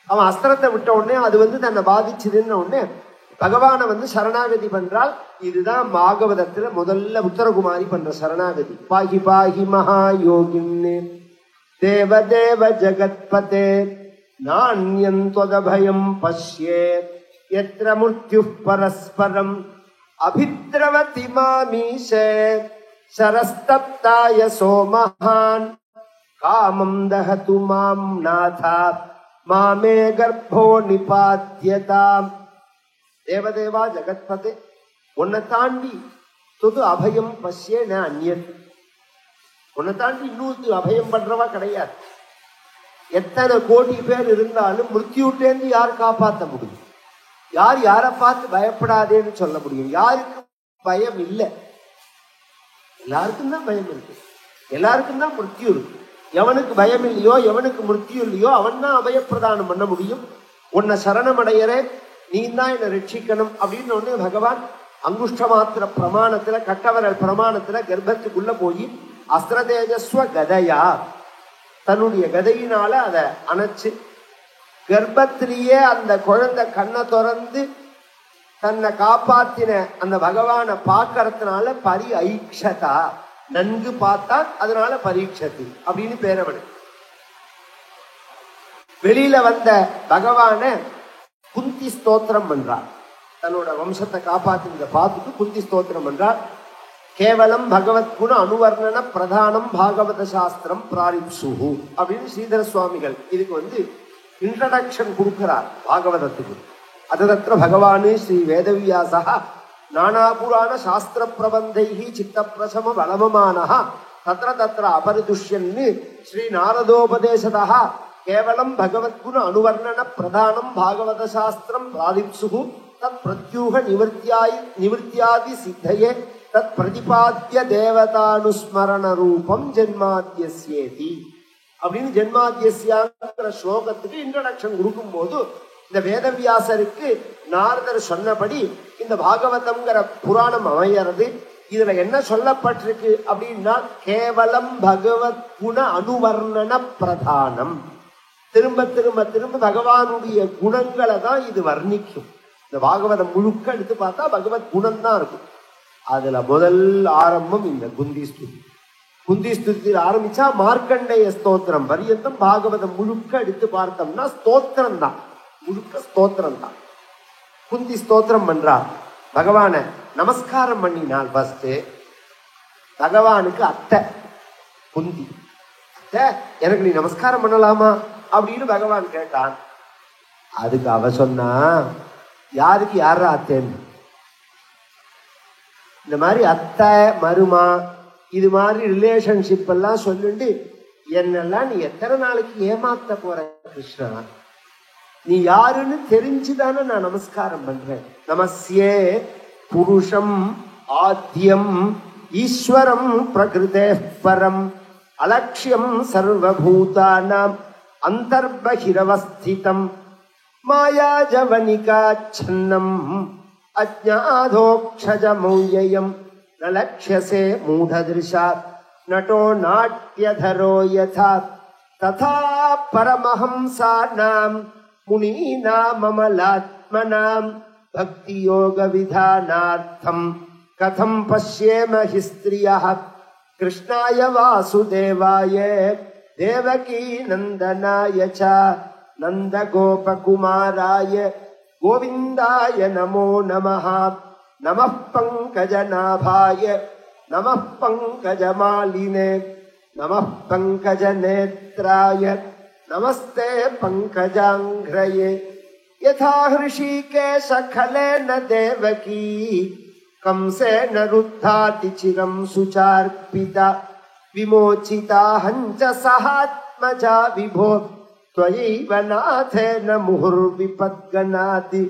அவன் அஸ்திரத்தை விட்ட உடனே அது தன்னை பாதிச்சதுன்னு உடனே பகவான சரணாகதி பண்றாள். இதுதான் பாகவதத்துல முதல்ல உத்தரகுமாரி பண்ற சரணாகதி. பாகி பாகி மகாயோகின்னே தேவதேவ ஜகத்பதே நான்யந்தொதபயம் பஷ்யே யத்ர முர்த்யுः பரஸ்பரம் அபித்ரவதி மாமீஷே சரஸ்தப்தாய சோமஹான் காமம் தஹது மாம் நாதா மாமே கர்ப்போ நிபாத்யதாம். தேவதேவா ஜகத்பதே, உன்னை தாண்டி தொது அபயம் பஷ்யே ந அந்யத். உன்னை தாண்டி இன்னொரு அபயம் பண்றவா கிடையாது. எத்தனை கோடி பேர் இருந்தாலும் மிருத்யுட்டேந்து யார் காப்பாற்ற முடியும்? யார் யாரை பார்த்து பயப்படாதேன்னு சொல்ல முடியும்? யாருக்கும் பயம் இல்லை. எல்லாருக்கும் தான் பயம் இருக்கு. எல்லாருக்கும் தான் மிருத்யு இருக்கு. எவனுக்கு பயம் இல்லையோ, எவனுக்கு மிருத்யு இல்லையோ, அவன் தான் அபயப்பிரதானம் பண்ண முடியும். உன்னை சரணமடையறே, நீ தான் என்னை ரட்சிக்கணும் அப்படின்னு ஒண்ணு பகவான் அங்குஷ்ட மாத்திர பிரமாணத்துல, கட்டவரல் பிரமாணத்துல கர்ப்பத்துக்குள்ள போய் அஸ்திரதேஜஸ்வ கதையா தன்னுடைய கதையினால அதை அணைச்சு கர்ப்பத்திலேயே அந்த குழந்தை கண்ணை திறந்து தன்னை காப்பாத்தின அந்த பகவானை பார்க்கறதுனால பரி ஐக்ஷதா, நன்கு பார்த்தா, அதனால பரீட்சத்து அப்படின்னு பேரவனு. வெளியில வந்த பகவான குந்தி ஸ்தோத்திரம் பண்றார். தன்னோட வம்சத்தை காப்பாத்தினதை பார்த்துட்டு குந்தி ஸ்தோத்திரம் பண்றார். கேவலம் பகவத் குண அனுவர்ணன பிரதானம் பாகவத சாஸ்திரம் பிராரிப்சுஹு அப்படின்னு ஸ்ரீதர சுவாமிகள் இதுக்கு இன்ட்ரடக்ஷன் கொடுக்கிறார் பாகவதத்துக்கு. அததத்ர பகவான் ஸ்ரீ வேதவியாசா நானாபுராண சாஸ்திர பிரபந்தைஹி சித்த பிரசம பலமமானஹ தத்ர தத்ர அபரிதுஷ்யன்னு ஸ்ரீ நாரதோபதேசதா கேவலம் பகவத்குண அனுவர்ணன பிரதானம் பாகவத சாஸ்திரம் பிராரிப்சுஹு தத் பிரத்யூக நிவர்த்தியாதி சித்தையே தத் பிரதிபாத்திய தேவதானுஸ்மரண ரூபம் ஜென்மாத்யஸ்யேதி அப்படின்னு ஜென்மாத்யஸ்யாங்கிற ஸ்லோகத்துக்கு இன்ட்ரோடக்ஷன் கொடுக்கும் போது இந்த வேதவியாசருக்கு நாரதர் சொன்னபடி இந்த பாகவதம்ங்கிற புராணம் அமையறது. இதுல என்ன சொல்லப்பட்டிருக்கு அப்படின்னா, கேவலம் பகவத் குண அனுவர்ணன பிரதானம். திரும்ப திரும்ப திரும்ப பகவானுடைய குணங்களை தான் இது வர்ணிக்கும். இந்த பாகவதம் முழுக்க எடுத்து பார்த்தா பகவத் குணம் தான் இருக்கும். அதுல முதல் ஆரம்பம் இந்த குந்தி ஸ்துதி. குந்தி ஸ்துதியில் ஆரம்பிச்சா மார்க்கண்டேய ஸ்தோத்திரம் பரியந்தம் பாகவதம் முழுக்க எடுத்து பார்த்தோம்னா ஸ்தோத்திரம் தான், முழுக்க ஸ்தோத்திரம் தான். குந்தி ஸ்தோத்திரம் பண்றா, பகவான நமஸ்காரம் பண்ணினாள். ஃபர்ஸ்ட் பகவானுக்கு அத்தை குந்தி, அத்தை எனக்கு நீ நமஸ்காரம் பண்ணலாமா அப்படின்னு பகவான் கேட்டான். அதுக்கு அவ சொன்னா, யாருக்கு யாரா அத்தைன்னு, இந்த மாதிரி அத்தை மருமா இது மாதிரி ரிலேஷன்ஷிப் எல்லாம் சொல்லிட்டு என்னெல்லாம் நீ எத்தனை நாளைக்கு ஏமாத்த போற கிருஷ்ணா, நீ யாருன்னு தெரிஞ்சுதானே நான் நமஸ்காரம் பண்றேன். நமஸ்யே புருஷம் ஆத்யம் ஈஸ்வரம் பிரகிருதே பரம் அலட்சியம் சர்வபூதானாம் அந்தர்பகிரவஸ்திதம் மாயாஜவனிகாச்சன்னம் அஜ்ஞாதோக்ஷஜமௌயயம் ந லக்ஷ்யசே மூடதிருஷா நட்டோ நாட்யதரோ யதா ததா பரமஹம்சானாம் முனீனாம் அமலாத்மனாம் பக்தி யோக விதானார்த்தம் கதம் பஷ்யேம ஹி ஸ்த்ரியः கிருஷ்ணாய வாசுதேவாய தேவகீ நந்தனாய ச நந்த கோபகுமாராய கோவிந்தாய நமோ நமः. நமः பங்கஜநாபாய நமः பங்கஜமாலினே நமः பங்கஜநேத்ராய நமஸ்தே பங்கஜாங்க்ரயே. யதா ஹ்ருஷீகேஷ கலேன தேவகீ கம்சேன ருத்தாதி சிரம் சுசார்ப்பிதா விமோசிதா ஹஞ்ச சஹாத்மஜா விபோ त्वयैव नाथेन मुहुर्विपद्गणाति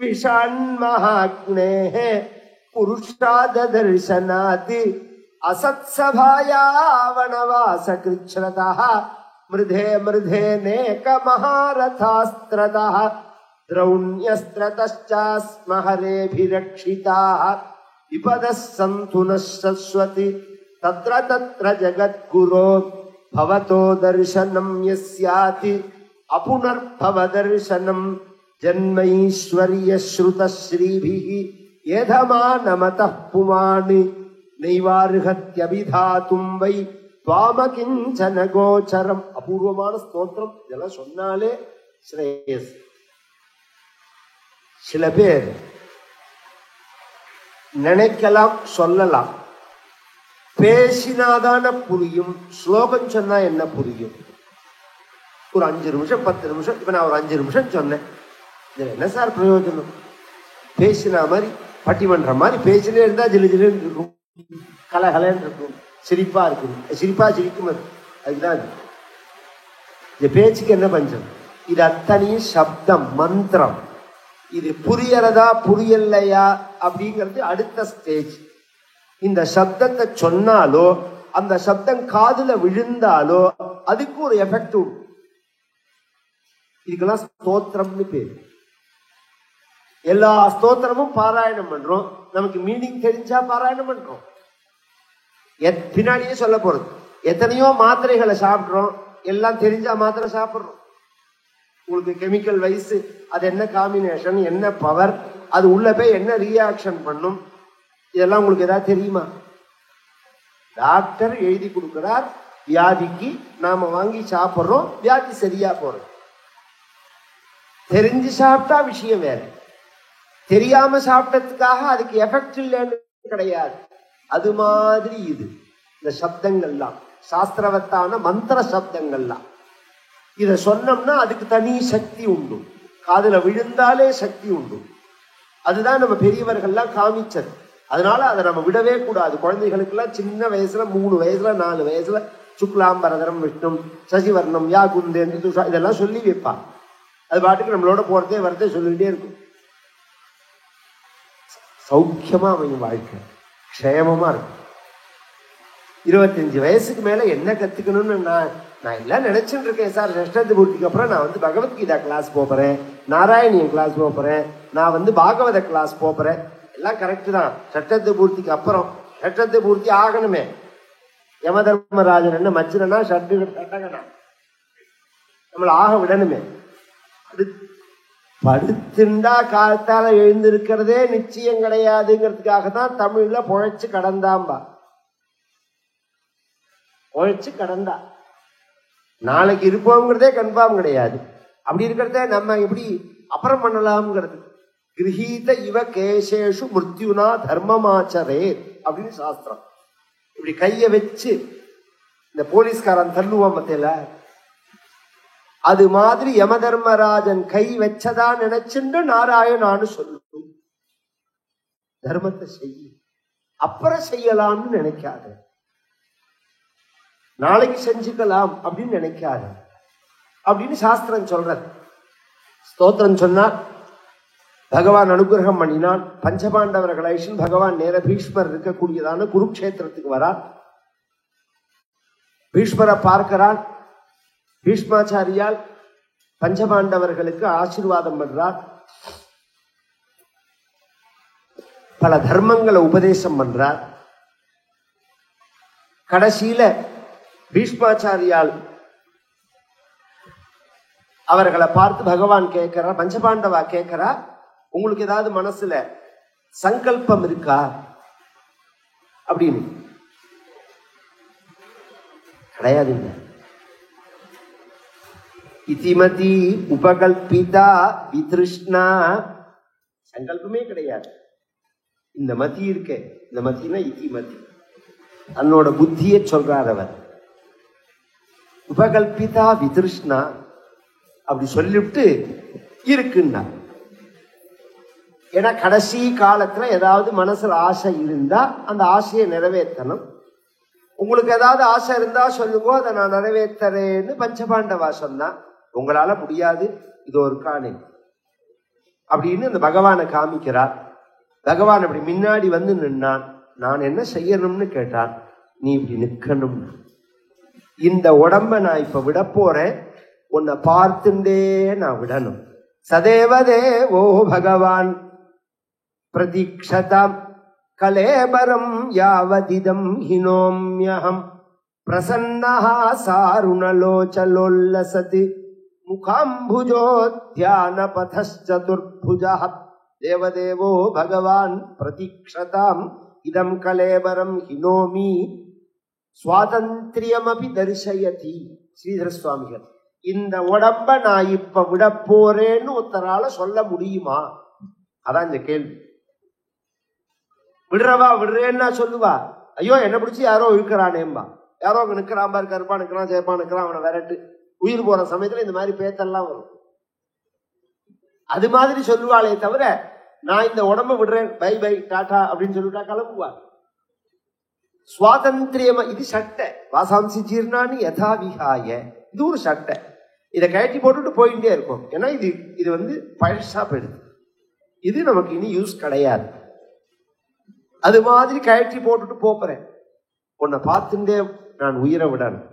विषान्महाग्नेः पुरुषाददर्शनाति असत्सभायावनवासकृच्छ्रतः मृधे मृधेनेकमहारथास्त्रतः द्रौण्यस्त्रतश्चास्महरेभिरक्षिताः विपदः सन्तु नः शश्वति तत्र तत्र जगद्गुरो भवतो दर्शनं यस्याति अपुनर्भव दर्शनं जन्मैश्वर्य श्रुतश्रीभिः येधमानमतः पुमानि नैवार्हत्यभिधातुं वै त्वामकिञ्चन गोचरम्. அபூர்வமான ஸ்தோத்திரம். இதெல்லாம் சொன்னாலே ஸ்ரேயஸ். சில பேர் நினைக்கலாம், சொல்லலாம், பேசினாதான புரியும், ஸ்லோகம் சொன்னா என்ன புரியும்? ஒரு 5 நிமிஷம் 10 நிமிஷம், இப்ப நான் ஒரு 5 நிமிஷம் சொன்னேன், இதுல என்ன சார் பிரயோஜனம்? பேசினா மாதிரி பட்டிமன்ற மாதிரி பேசினே இருந்தா ஜிலு ஜிலுன்னு இருக்கும், கலகலன்னு இருக்கும், சிரிப்பா இருக்கும். சிரிப்பா சிரிக்கும், அதுதான் இந்த பேச்சுக்கு என்ன பஞ்சம்? இது அத்தனையும் சப்தம், மந்திரம். இது புரியறதா புரியலையா அப்படிங்கிறது அடுத்த ஸ்டேஜ். இந்த சப்தத்தை சொன்னாலோ அந்த சப்தம் காதுல விழுந்தாலோ அதுக்கு ஒரு எஃபெக்ட் உண்டு. இதுக்கெல்லாம் ஸ்தோத்திரம்னு பேரு. எல்லா ஸ்தோத்திரமும் பாராயணம் பண்றோம், நமக்கு மீனிங் தெரிஞ்சா பாராயணம் பண்றோம். பின்னாடியே சொல்ல போறது. எத்தனையோ மாத்திரைகளை சாப்பிட்றோம், எல்லாம் தெரிஞ்சா மாத்திரை சாப்பிட்றோம். உங்களுக்கு கெமிக்கல் வைஸ் அது என்ன காம்பினேஷன், என்ன பவர், அது உள்ள போய் என்ன ரியாக்ஷன் பண்ணும், இதெல்லாம் உங்களுக்கு ஏதாவது தெரியுமா? டாக்டர் எழுதி கொடுக்கிறார், வியாதிக்கு நாம வாங்கி சாப்பிட்றோம், வியாதி சரியா போறது. தெரிஞ்சு சாப்பிட்டா விஷயம் வேற, தெரியாம சாப்பிட்டதுக்காக அதுக்கு எஃபெக்ட் இல்லைன்னு கிடையாது. அது மாதிரி இது இந்த சப்தங்கள்லாம் சாஸ்திரவத்தான மந்திர சப்தங்கள்லாம். இத சொன்னோம்னா அதுக்கு தனி சக்தி உண்டு, காதுல விழுந்தாலே சக்தி உண்டு. அதுதான் நம்ம பெரியவர்கள்லாம் காமிச்சது. அதனால அதை நம்ம விடவே கூடாது. குழந்தைகளுக்கெல்லாம் சின்ன வயசுல 3 வயசுல 4 வயசுல சுக்லாம்பரதரம் விஷ்ணும் சசிவர்ணம் யா குந்தேந்து துஷா இதெல்லாம் சொல்லி வைப்பாங்க. அது பாட்டுக்கு நம்மளோட போறதே வரதே சொல்லிக்கிட்டே இருக்கும். சௌக்கியமா அவங்க வாழ்க்கை க்ஷேமமா இருக்கும். 25 வயசுக்கு மேல என்ன கத்துக்கணும்னு நான் எல்லாம் நினைச்சுட்டு இருக்கேன் சார், ஷஷ்டி பூர்த்திக்கு அப்புறம் நான் வந்து பகவத்கீதா கிளாஸ் போறேன், நாராயணியம் கிளாஸ் போறேன், நான் வந்து பாகவத கிளாஸ் போறேன், எல்லாம் கரெக்டு தான். ஷஷ்டி பூர்த்திக்கு அப்புறம் ஷஷ்டி பூர்த்தி ஆகணுமே. யம தர்மராஜன் என்ன மச்சிரனா ஷட்டகனா நம்மள ஆக விடணுமே. படுத்துண்டா காலத்தால எழுந்திருக்கிறதே நிச்சயம் கிடையாதுங்கிறதுக்காக தான் தமிழ்ல பொழைச்சு கடந்தாம்பா. பொழைச்சு கடந்தா நாளைக்கு இருப்போங்கிறதே கன்ஃபார்ம் கிடையாது. அப்படி இருக்கிறத நம்ம எப்படி அப்புறம் பண்ணலாம்ங்கிறது. கிரகீத இவ கேசேஷு மிருத்யுனா தர்மமாச்சரே அப்படின்னு சாஸ்திரம். இப்படி கைய வச்சு இந்த போலீஸ்காரன் தள்ளுவான் மத்தியில, அது மாதிரி யம தர்மராஜன் கை வச்சதா நினைச்சுண்டு நாராயணான்னு சொல்லு. தர்மத்தை செய்ய அப்புறம் செய்யலாம்னு நினைக்காத, நாளைக்கு செஞ்சுக்கலாம் அப்படின்னு நினைக்காத அப்படின்னு சாஸ்திரம் சொல்றது. ஸ்தோத்திரம் சொன்னா பகவான் அனுகிரகம் பண்ணினான். பஞ்சபாண்டவர்கள் ஐஷன் பகவான் நேர பீஷ்மர் இருக்கக்கூடியதான குருக்ஷேத்திரத்துக்கு வரார். பீஷ்மரை பார்க்கிறான். பீஷ்மாச்சாரியால் பஞ்சபாண்டவர்களுக்கு ஆசீர்வாதம் பண்றார். பல தர்மங்களை உபதேசம் பண்றார். கடைசியில பீஷ்மாச்சாரியால் அவர்களை பார்த்து பகவான் கேட்கிறார், பஞ்சபாண்டவா கேட்கிறா, உங்களுக்கு ஏதாவது மனசுல சங்கல்பம் இருக்கா அப்படின்னு. கிடையாதுங்க. இதிமதி உபகல்பிதா வித்ருஷ்ணா, சங்கல்பமே கிடையாது. இந்த மதி இருக்கே, இந்த மதினா இதிமதி, தன்னோட புத்தியை சொல்றார் அவர். உபகல்பிதா வித்ருஷ்ணா அப்படி சொல்லிவிட்டு இருக்குன்னா, ஏன்னா கடைசி காலத்துல ஏதாவது மனசுல ஆசை இருந்தா அந்த ஆசையை நிறைவேற்றணும். உங்களுக்கு ஏதாவது ஆசை இருந்தா சொல்லுங்க, அதை நான் நிறைவேற்றறேன்னு பஞ்சபாண்டவா சொன்னா, உங்களால முடியாது, இது ஒரு காணி அப்படின்னு அந்த பகவானை காமிக்கிறார். பகவான் அப்படி முன்னாடி வந்து நின்னான். நான் என்ன செய்யணும்னு கேட்டான். நீ இப்படி நிற்கணும், இந்த உடம்ப நான் இப்ப விட போறேன், உன்னை பார்த்துட்டே நான் விடணும். சதேவதேவோ பகவான் பிரதீக்ஷதாம் கலேபரம் யாவதிதம் ஹினோம்யஹம் பிரசன்னஹ சாருணலோச்சலோல்லசதி முகாம்புஜோ தியானபதச்சதுர்புஜः தேவதேவோ பகவான் பிரதீக்ஷதாம் இதம் கலேபரம் ஹினோமி சுவாதந்திரியமபி தரிசயதி. ஸ்ரீதர சுவாமிகள், இந்த உடம்ப நான் இப்ப விட போறேன்னு ஒருத்தரால சொல்ல முடியுமா? அதான் இந்த கேள்வி. விடுறவா விடுறேன்னா சொல்லுவா, ஐயோ என்ன பிடிச்சி யாரோ இழுக்கிறானேம்பா, யாரோ அங்க நிக்கிறான் பாரு, கருப்பா நிக்கிறான் சேப்பா நிக்கிறான், அவனை விரட்டு. உயிர் போற சமயத்துல இந்த மாதிரி பேத்தெல்லாம் வரும். அது மாதிரி சொல்லுவாளே தவிர, நான் இந்த உடம்ப விடுறேன், பை பை டாடா அப்படின்னு சொல்லிட்டா கிளம்புவா. சுவாதந்திரியம், இது சட்டை. வாசாம்சி ஜீர்ணானி யதா விஹாய, இது ஒரு சட்டை. இதை கழட்டி போட்டுட்டு போயிட்டே இருக்கும். ஏன்னா இது வந்து பழசா போயிடுது, இது நமக்கு இனி யூஸ் கிடையாது. அது மாதிரி கழட்டி போட்டுட்டு போறேன், உன்னை பார்த்துட்டே நான் உயிரை விடணும்,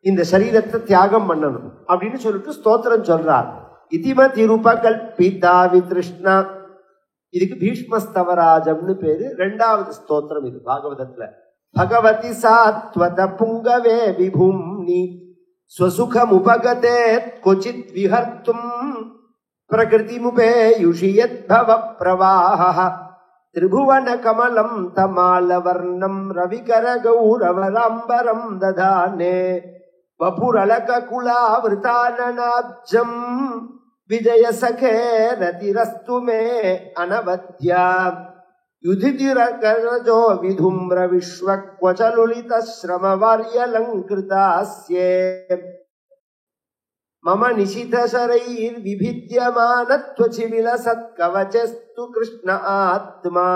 இந்த சரீரத்தை தியாகம் பண்ணணும் அப்படின்னு சொல்லிட்டு ஸ்தோத்திரம் சொல்றார். இதிம திருபகல்பிதா வித்ருஷ்ணா. இதுக்கு பீஷ்மஸ்தவராஜம்னு பேரு. இரண்டாவது ஸ்தோத்திரம் இது பாகவதத்துல. பகவதி சாத்வத புங்கவே விபூம்னி ஸ்வசுகமுபகதே கொச்சித் விஹர்த்தும் பிரகிருதிமுபேயுஷி யத்பவ பிரவாஹ திரிபுவன கமலம் தமாலவர்ணம் ரவிகர கௌரவராம்பரம் ததானே வபுரலக குலாவிருதானனாப்ஜம் விஜய சகே ரதிரஸ்து மே அனவத்யா யுதிதிரகரஜோ விதும்ர விஸ்வக்வசலுலித ஸ்ரமவார்யலங்கிருதாஸ்யே மம நிசிதசரைர் விபித்யமானத்வசிவிலசத்கவசஸ்து கிருஷ்ண ஆத்மா.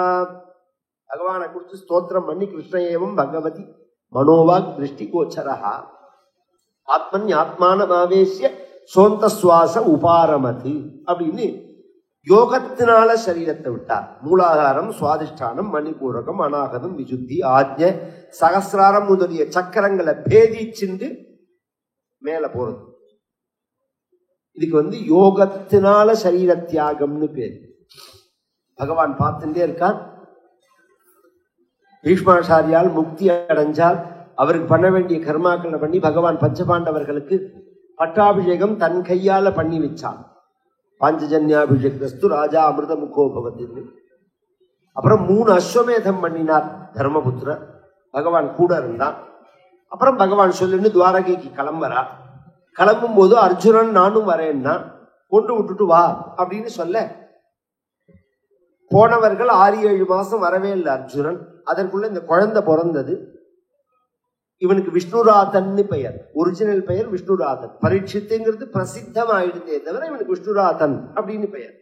பகவானை குறித்து ஸ்தோத்திரம் பண்ணி, கிருஷ்ண ஏவம் பகவதி மனோவாக் திருஷ்டி கோச்சரஹா ஆத்மன் ஆத்மானமாவேசிய சோந்த சுவாச உபாரமது அப்படின்னு யோகத்தினால சரீரத்தை விட்டார். மூலாதாரம், சுவாதிஷ்டானம், மணிபூரகம், அநாகதம், விசுத்தி, ஆஜ்ஞ, சகசிராரம் முதலிய சக்கரங்களை பேதிச்சுண்டு மேல போறது. இதுக்கு யோகத்தினால சரீர தியாகம்னு பேரு. பகவான் பார்த்துட்டே இருக்கார். பீஷ்மாச்சாரியால் முக்தி அடைஞ்சால் அவருக்கு பண்ண வேண்டிய கர்மாக்களை பண்ணி பகவான் பஞ்சபாண்டவர்களுக்கு பட்டாபிஷேகம் தன் கையால பண்ணி வச்சான். பாஞ்சஜன்யாபிஷேகஸ்து ராஜா அமிர்த முகோபவத்தின்னு. அப்புறம் 3 அஸ்வமேதம் பண்ணினார் தர்மபுத்திரர். பகவான் கூட இருந்தான். அப்புறம் பகவான் சொல்லின்னு துவாரகைக்கு கிளம்புறார். கிளம்பும் போது அர்ஜுனன் நானும் வரேன்னா கொண்டு விட்டுட்டு வா அப்படின்னு சொல்ல போனவர்கள் 6-7 மாசம் வரவே இல்லை அர்ஜுனன். அதற்குள்ள இந்த குழந்தை பிறந்தது. இவனுக்கு விஷ்ணுராதன்னு பெயர். ஒரிஜினல் பெயர் விஷ்ணுராதன். பரீட்சித்துங்கிறது பிரசித்தம் ஆயிடுதே தவிர இவனுக்கு விஷ்ணுராதன் அப்படின்னு பெயர்.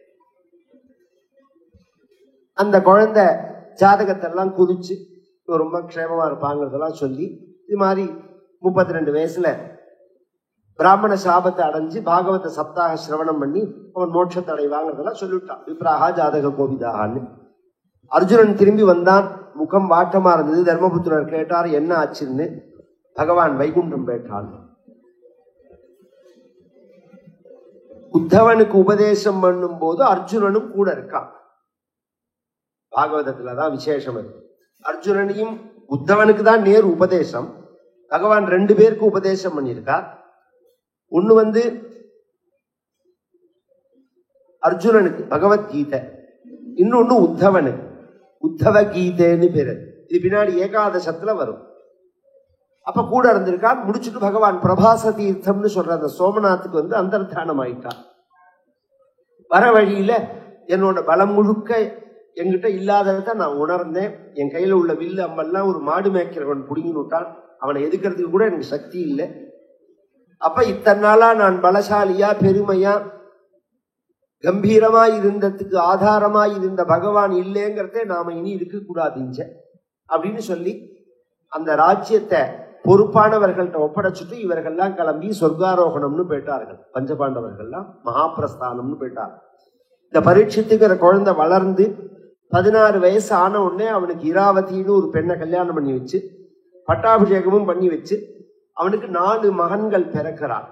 அந்த குழந்தை ஜாதகத்தெல்லாம் குறிச்சு ரொம்ப க்ஷேமமா இருப்பாங்கிறதெல்லாம் சொல்லி இது மாதிரி 32 வயசுல பிராமண சாபத்தை அடைஞ்சு பாகவத சப்தாக சிரவணம் பண்ணி அவன் மோட்சத்தை அடைவாங்கிறதெல்லாம் சொல்லிவிட்டான். விப்ராகா ஜாதக கோவிதான்னு. அர்ஜுனன் திரும்பி வந்தான். முகம் வாட்டமா இருந்தது. தர்மபுத்திரர் கேட்டார் என்ன ஆச்சுன்னு. பகவான் வைகுண்டம் போயிட்டான். உத்தவனுக்கு உபதேசம் பண்ணும் போது அர்ஜுனனும் கூட இருக்கான். பாகவதத்துலதான் விசேஷம் இருக்கு. அர்ஜுனனையும் உத்தவனுக்கு தான் நேர் உபதேசம். பகவான் 2 பேருக்கு உபதேசம் பண்ணியிருக்கார். ஒண்ணு அர்ஜுனனுக்கு பகவத்கீதை, இன்னொன்னு உத்தவனுக்கு உத்தவ கீதைன்னு பேரு. இது பின்னாடி ஏகாதசத்துல வரும். அப்ப கூட இருந்திருக்கார். முடிச்சுட்டு பகவான் பிரபாச தீர்த்தம்னு சொல்ற அந்த சோமநாத்துக்கு அந்தர்தானம் ஆயிட்டான். வர வழியில என்னோட பலம் முழுக்க என்கிட்ட இல்லாததான் நான் உணர்ந்தேன். என் கையில உள்ள வில்லு அம்பெல்லாம் ஒரு மாடு மேய்க்கிறவன் புடுங்கி விட்டான். அவனை எதுக்கிறதுக்கு கூட எனக்கு சக்தி இல்லை. அப்ப இத்தனை நாளா நான் பலசாலியா பெருமையா கம்பீரமா இருந்ததுக்கு ஆதாரமா இருந்த பகவான் இல்லைங்கிறதே நாம இனி இருக்க கூடாதுங்க அப்படின்னு சொல்லி அந்த ராஜ்யத்தை பொறுப்பானவர்கள்ட்ட ஒப்படைச்சிட்டு இவர்கள்லாம் கிளம்பி சொர்க்காரோகணம்னு போயிட்டார்கள். பஞ்சபாண்டவர்கள்லாம் மகாபிரஸ்தானம்னு போயிட்டார்கள். இந்த பரீட்சித்துக்கிற குழந்தை வளர்ந்து 16 வயசு ஆன உடனே அவனுக்கு இராவதின்னு ஒரு பெண்ணை கல்யாணம் பண்ணி வச்சு பட்டாபிஷேகமும் பண்ணி வச்சு அவனுக்கு 4 மகன்கள் பிறக்கிறான்.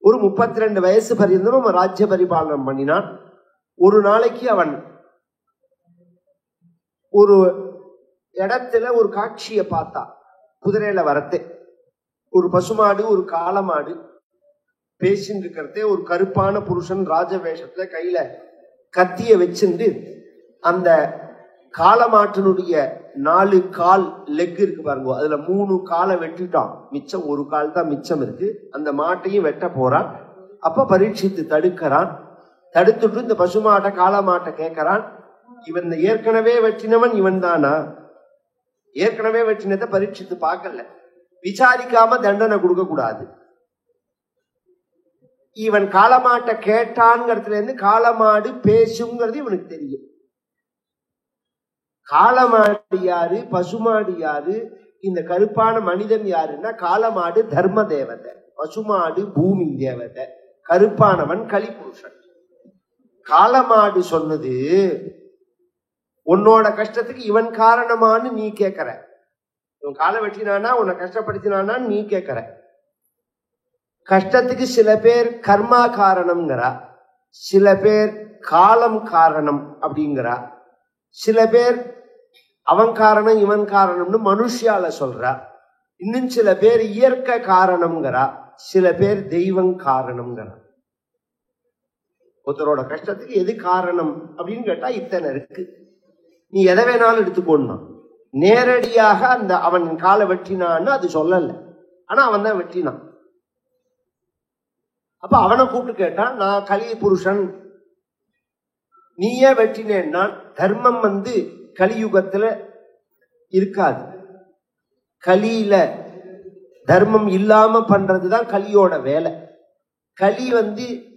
ஒரு 32 வயசு பரியந்தம் அவன் ராஜ்ய பரிபாலனம் பண்ணினான். ஒரு நாளைக்கு அவன் ஒரு இடத்துல ஒரு காட்சியை பார்த்தான். குதிரையில வரத்தே ஒரு பசுமாடு ஒரு காளமாடு பேசின்னு இருக்கிறதே ஒரு கருப்பான புருஷன் ராஜவேஷத்துல கையில கத்திய வச்சுட்டு அந்த காளமாட்டினுடைய 4 கால் லெக் இருக்கு பாருங்க, அதுல 3 காலை வெட்டிட்டான். மிச்சம் ஒரு கால் தான் மிச்சம் இருக்கு. அந்த மாட்டையும் வெட்ட போறான். அப்ப பரீட்சித்து தடுக்கிறான். தடுத்துட்டு இந்த பசுமாட்டை காளமாட்டை கேட்கறான், இவன் ஏற்கனவே வெட்டினவன் இவன் தானா? ஏற்கனவே வெட்டினதை பரீட்சித்து பார்க்கல, விசாரிக்காம தண்டனை கொடுக்க கூடாது. இவன் காளமாட்டை கேட்டான்ங்கிறதுல இருந்து காளமாடு பேசுங்கிறது இவனுக்கு தெரியும். காளமாடு யாரு, பசுமாடு யாரு, இந்த கருப்பான மனிதன் யாருன்னா காளமாடு தர்ம தேவதை, பசுமாடு பூமி தேவதை, கருப்பானவன் கலிபுருஷன். காளமாடு சொன்னது உன்னோட கஷ்டத்துக்கு இவன் காரணமானு நீ கேட்கற. இவன் காலை வெட்டினானா உன்னை கஷ்டப்படுத்தினானா நீ கேட்கற. கஷ்டத்துக்கு சில பேர் கர்மா காரணம்ங்கிறா, சில பேர் காலம் காரணம் அப்படிங்கிறா, சில பேர் அவன் காரணம் இவன் காரணம்னு மனுஷியால சொல்றா, இன்னும் சில பேர் இயற்கை காரணம்ங்கிறா, சில பேர் தெய்வம் காரணம்ங்கிறா. ஒருத்தரோட கஷ்டத்துக்கு எது காரணம் அப்படின்னு கேட்டா இத்தனை இருக்கு. நீ எதை வேணாலும் எடுத்துக்கோன்னா, நேரடியாக அந்த அவன் காலை வெட்டினான்னு அது சொல்லல, ஆனா அவன் தான் வெட்டினான். அப்ப அவனை கூப்பிட்டு கேட்டான், நான் கலி புருஷன், நீயே வெட்டினேன்னா தர்மம் கலியுகத்துல இருக்காது. கலியில தர்மம் இல்லாம பண்றதுதான் கலியோட வேலை. கலி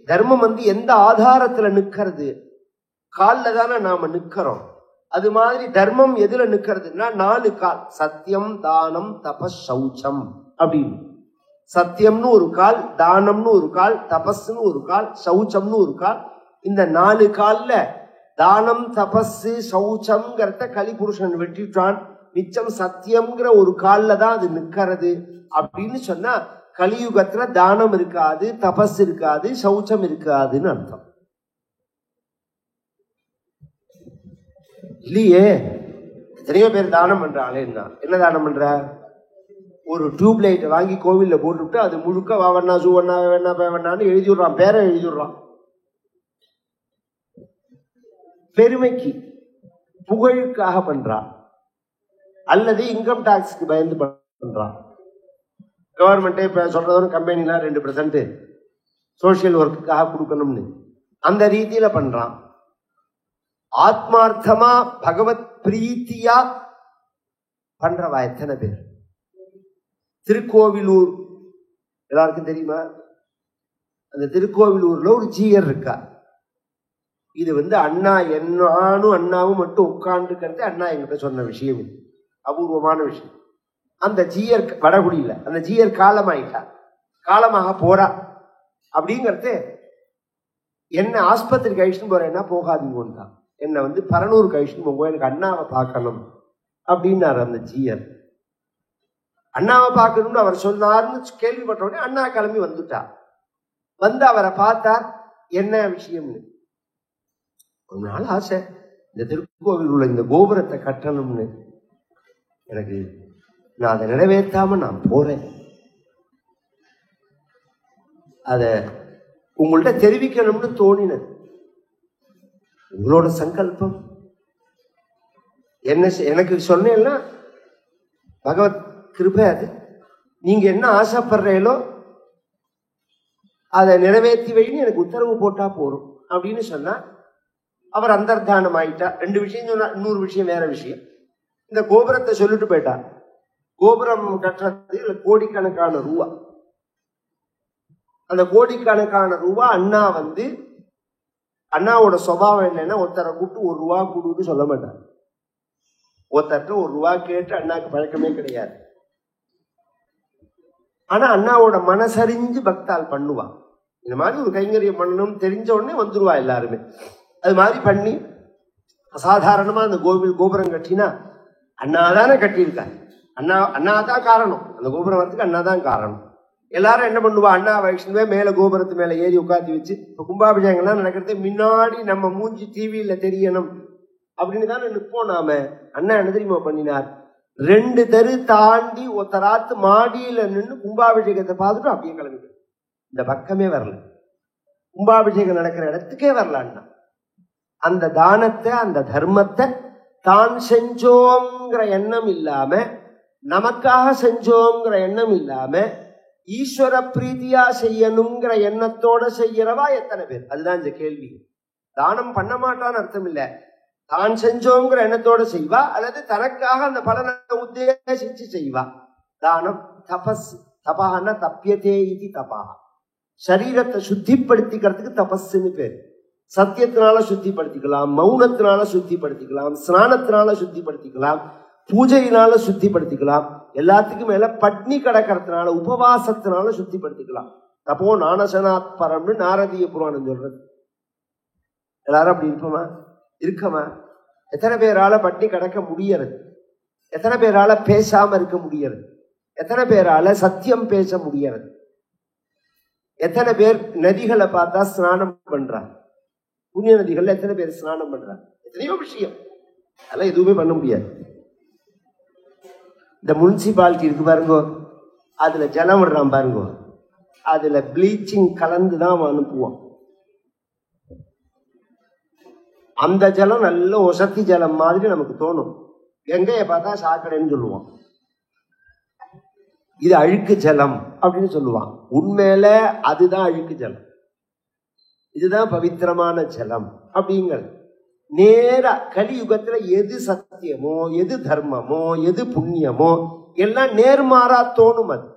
தர்மம் எந்த ஆதாரத்துல நிக்கிறது? கால்ல தானே நாம நிக்கிறோம். அது மாதிரி தர்மம் எதுல நிக்கிறதுன்னா 4 கால், சத்தியம் தானம் தபஸ் சௌச்சம் அப்படின்னு. சத்தியம்னு ஒரு கால், தானம்னு ஒரு கால், தபஸ்ன்னு ஒரு கால், சௌச்சம்னு ஒரு கால். இந்த 4 கால்ல தானம் தபஸ் சௌச்சம்ங்கிறத கலிபுருஷன் வெட்டிட்டான். மிச்சம் சத்தியம்ங்கிற ஒரு கால்ல தான் அது நிக்கிறது அப்படின்னு சொன்னா கலியுகத்துல தானம் இருக்காது, தபஸ் இருக்காது, சௌச்சம் இருக்காதுன்னு அர்த்தம் இல்லையே. எத்தனையோ பேர் தானம் பண்றாளே. என்ன தானம் பண்ற? ஒரு டியூப் லைட் வாங்கி கோவில்ல போட்டுவிட்டு அது முழுக்க வாவண்ணா சூவண்ணா வேணா வேணான்னு எழுதி விடுறான், பேரை எழுதி விடுறான். பெருமைக்கு புகழுக்காக பண்றான், அல்லது இன்கம் டாக்ஸ்க்கு பயந்து பண்றான். கவர்மெண்ட்டே இப்ப சொல்றதும் கம்பெனில 2% சோசியல் ஒர்க்குக்காக கொடுக்கணும்னு அந்த ரீதியில பண்றான். ஆத்மார்த்தமா பகவத் பிரீத்தியா பண்றவா எத்தனை பேர்? திருக்கோவிலூர் எல்லாருக்கும் தெரியுமா? அந்த திருக்கோவிலூர்ல ஒரு ஜீயர் இருக்கா. இது அண்ணா நானும் அண்ணாவும் மட்டும் உட்கார்ந்து அண்ணா என்கிட்ட சொன்ன விஷயம், அபூர்வமான விஷயம். அந்த ஜீயர் வடகுடியில அந்த ஜீயர் காலமாயிட்டா, காலமாக போறா. அப்படிங்கிறது என்ன ஆஸ்பத்திரிக்கு கழிச்சுன்னு போறேன்னா போகாதீங்க, என்னை பரனூர் கழிச்சுன்னு போங்க, எனக்கு அண்ணாவை பார்க்கணும் அப்படின்னாரு அந்த ஜீயர். அண்ணாவை பார்க்கணும்னு அவர் சொன்னார்னு கேள்விப்பட்ட உடனே அண்ணா கிளம்பி வந்துட்டா. அவரை பார்த்தார், என்ன விஷயம்னு. ஒரு நாள் ஆசை, இந்த திருக்கோவில் உள்ள இந்த கோபுரத்தை கட்டணும்னு. எனக்கு நான் அதை நிறைவேற்றாம நான் போறேன், அத உங்கள்கிட்ட தெரிவிக்கணும்னு தோணினது. உங்களோட சங்கல்பம் என்ன? எனக்கு சொன்னேன்னா பகவத் கிருபை. அது நீங்க என்ன ஆசைப்படுறீங்களோ அதை நிறைவேற்றி வைன்னு எனக்கு உத்தரவு போட்டா போறோம் அப்படின்னு சொன்னா அவர் அந்தர்தானம் ஆயிட்டா. 2 விஷயம் சொன்னா, இன்னொரு விஷயம் வேற விஷயம். இந்த கோபுரத்தை சொல்லிட்டு போயிட்டா. கோபுரம் கட்டுறது கோடிக்கணக்கான ரூபா. அந்த கோடிக்கணக்கான ரூபா அண்ணா அண்ணாவோட சுபாவம் என்னன்னா, ஒருத்தரை கூப்பிட்டு 1 ரூபா கொடுன்னு சொல்ல மாட்டார். ஒருத்தர்கிட்ட 1 ரூபா கேட்டு அண்ணாக்கு பழக்கமே கிடையாது. ஆனா அண்ணாவோட மனசறிஞ்சு பக்தால் பண்ணுவா. இந்த மாதிரி ஒரு கைங்கரியம் பண்ணணும்னு தெரிஞ்ச உடனே வந்துருவா எல்லாருமே. அது மாதிரி பண்ணி அசாதாரணமா அந்த கோபுரம் கட்டினா அண்ணாதானே கட்டியிருக்காரு. அண்ணாதான் காரணம். அந்த கோபுரம் வரத்துக்கு அண்ணாதான் காரணம். எல்லாரும் என்ன பண்ணுவா, அண்ணா வைஷ்ணவே மேல கோபுரத்து மேல ஏறி உட்காந்து வச்சு, இப்ப கும்பாபிஷேகம்லாம் நடக்கிறது முன்னாடி நம்ம மூஞ்சி டிவியில தெரியணும் அப்படின்னு தானே நிற்போம் நாம. அண்ணா என்ன தெரியுமா பண்ணினார்? 2 தெரு தாண்டி ஒருத்தராத்து மாடியில நின்று கும்பாபிஷேகத்தை பார்த்துட்டு அப்படியே கிளம்பிட்டு, இந்த பக்கமே வரல, கும்பாபிஷேகம் நடக்கிற இடத்துக்கே வரல அண்ணா. அந்த தானத்தை, அந்த தர்மத்தை தான் செஞ்சோங்கிற எண்ணம் இல்லாம, நமக்காக செஞ்சோங்கிற எண்ணம் இல்லாம, ஈஸ்வர பிரீதியா செய்யணுங்கிற எண்ணத்தோட செய்யறவா எத்தனை பேர்? அதுதான் இந்த கேள்வி. தானம் பண்ண மாட்டான்னு அர்த்தம் இல்ல, தான் செஞ்சோங்கிற எண்ணத்தோட செய்வா, அல்லது தனக்காக அந்த பலனை உத்தேசிச்சு செய்வா. தானம் தபஸ். தபான தப்பியதே இது தபா. சரீரத்தை சுத்திப்படுத்திக்கிறதுக்கு தபஸ்ன்னு பேர். சத்தியத்தினால சுத்திப்படுத்திக்கலாம், மௌனத்தினால சுத்திப்படுத்திக்கலாம், ஸ்நானத்தினால சுத்திப்படுத்திக்கலாம், பூஜையினால சுத்திப்படுத்திக்கலாம், எல்லாத்துக்கும் மேல பட்னி கடக்கிறதுனால உபவாசத்தினால சுத்திப்படுத்திக்கலாம். தப்போ நானசனாத் பரம்னு நாரதிய புராணம் சொல்றது. எல்லாரும் அப்படி இருப்போமா? இருக்கமா? எத்தனை பேரால பட்னி கடக்க முடியறது? எத்தனை பேரால பேசாம இருக்க முடியறது? எத்தனை பேரால சத்தியம் பேச முடியறது? எத்தனை பேர் நதிகளை பார்த்தா ஸ்நானம் பண்றாங்க? புண்ணிய நதிகள்ல எத்தனை பேர் ஸ்நானம் பண்றாங்க? எத்தனையோ விஷயம், அதெல்லாம் எதுவுமே பண்ண முடியாது. இந்த முனிசிபாலிட்டி இருக்கு பாருங்க, அதுல ஜலம் விடுறான் பாருங்க, அதுல ப்ளீச்சிங் கலந்துதான் அனுப்புவான். அந்த ஜலம் நல்ல ஒசத்தி ஜலம் மாதிரி நமக்கு தோணும். கங்கையை பார்த்தா சாக்கடைன்னு சொல்லுவான், இது அழுக்கு ஜலம் அப்படின்னு சொல்லுவான். உண்மையில அதுதான் அழுக்கு ஜலம், இதுதான் பவித்திரமான ஜலம் அப்படிங்கிறது. நேரா கலியுகத்துல எது சத்தியமோ, எது தர்மமோ, எது புண்ணியமோ எல்லாம் நேர்மாறா தோணும். அது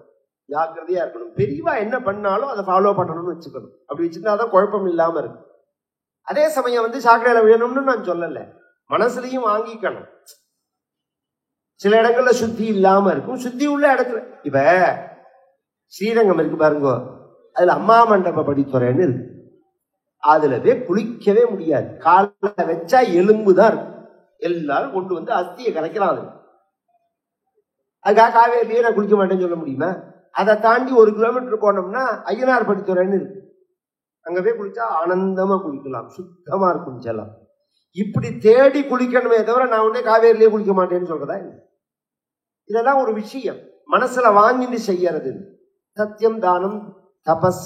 ஜாக்கிரதையா இருக்கணும். பெரியவா என்ன பண்ணாலும் அதை ஃபாலோ பண்ணணும்னு வச்சுக்கணும். அப்படி வச்சுருந்தாதான் குழப்பம் இல்லாம இருக்கும். அதே சமயம் சாக்கடையில விழணும்னு நான் சொல்லல, மனசுலையும் வாங்கிக்கணும். சில இடங்கள்ல சுத்தி இல்லாம இருக்கும், சுத்தி உள்ள இடத்துல. இப்ப ஸ்ரீரங்கம் இருக்கு பாருங்க, அதுல அம்மா மண்டப படித்துறைன்னு இருக்கு. அதுல போய் குளிக்கவே முடியாது, கால வச்சா எலும்புதான் இருக்கும். எல்லாரும் கொண்டு அஸ்தியை கரைக்கிறான். அதுக்காக காவேரியே நான் குளிக்க மாட்டேன்னு சொல்ல முடியுமா? அதை தாண்டி 1 கிலோமீட்டர் போனோம்னா ஐயனார்படித்துறைன்னு இருக்கு. அங்க போய் குளிச்சா ஆனந்தமா குளிக்கலாம், சுத்தமா இருக்கும் ஜலம். இப்படி தேடி குளிக்கணுமே தவிர நான் உடனே காவேரியிலேயே குளிக்க மாட்டேன்னு சொல்றதா? இதெல்லாம் ஒரு விஷயம் மனசுல வாங்கிட்டு செய்யறது. சத்தியம், தானம், தபஸ்,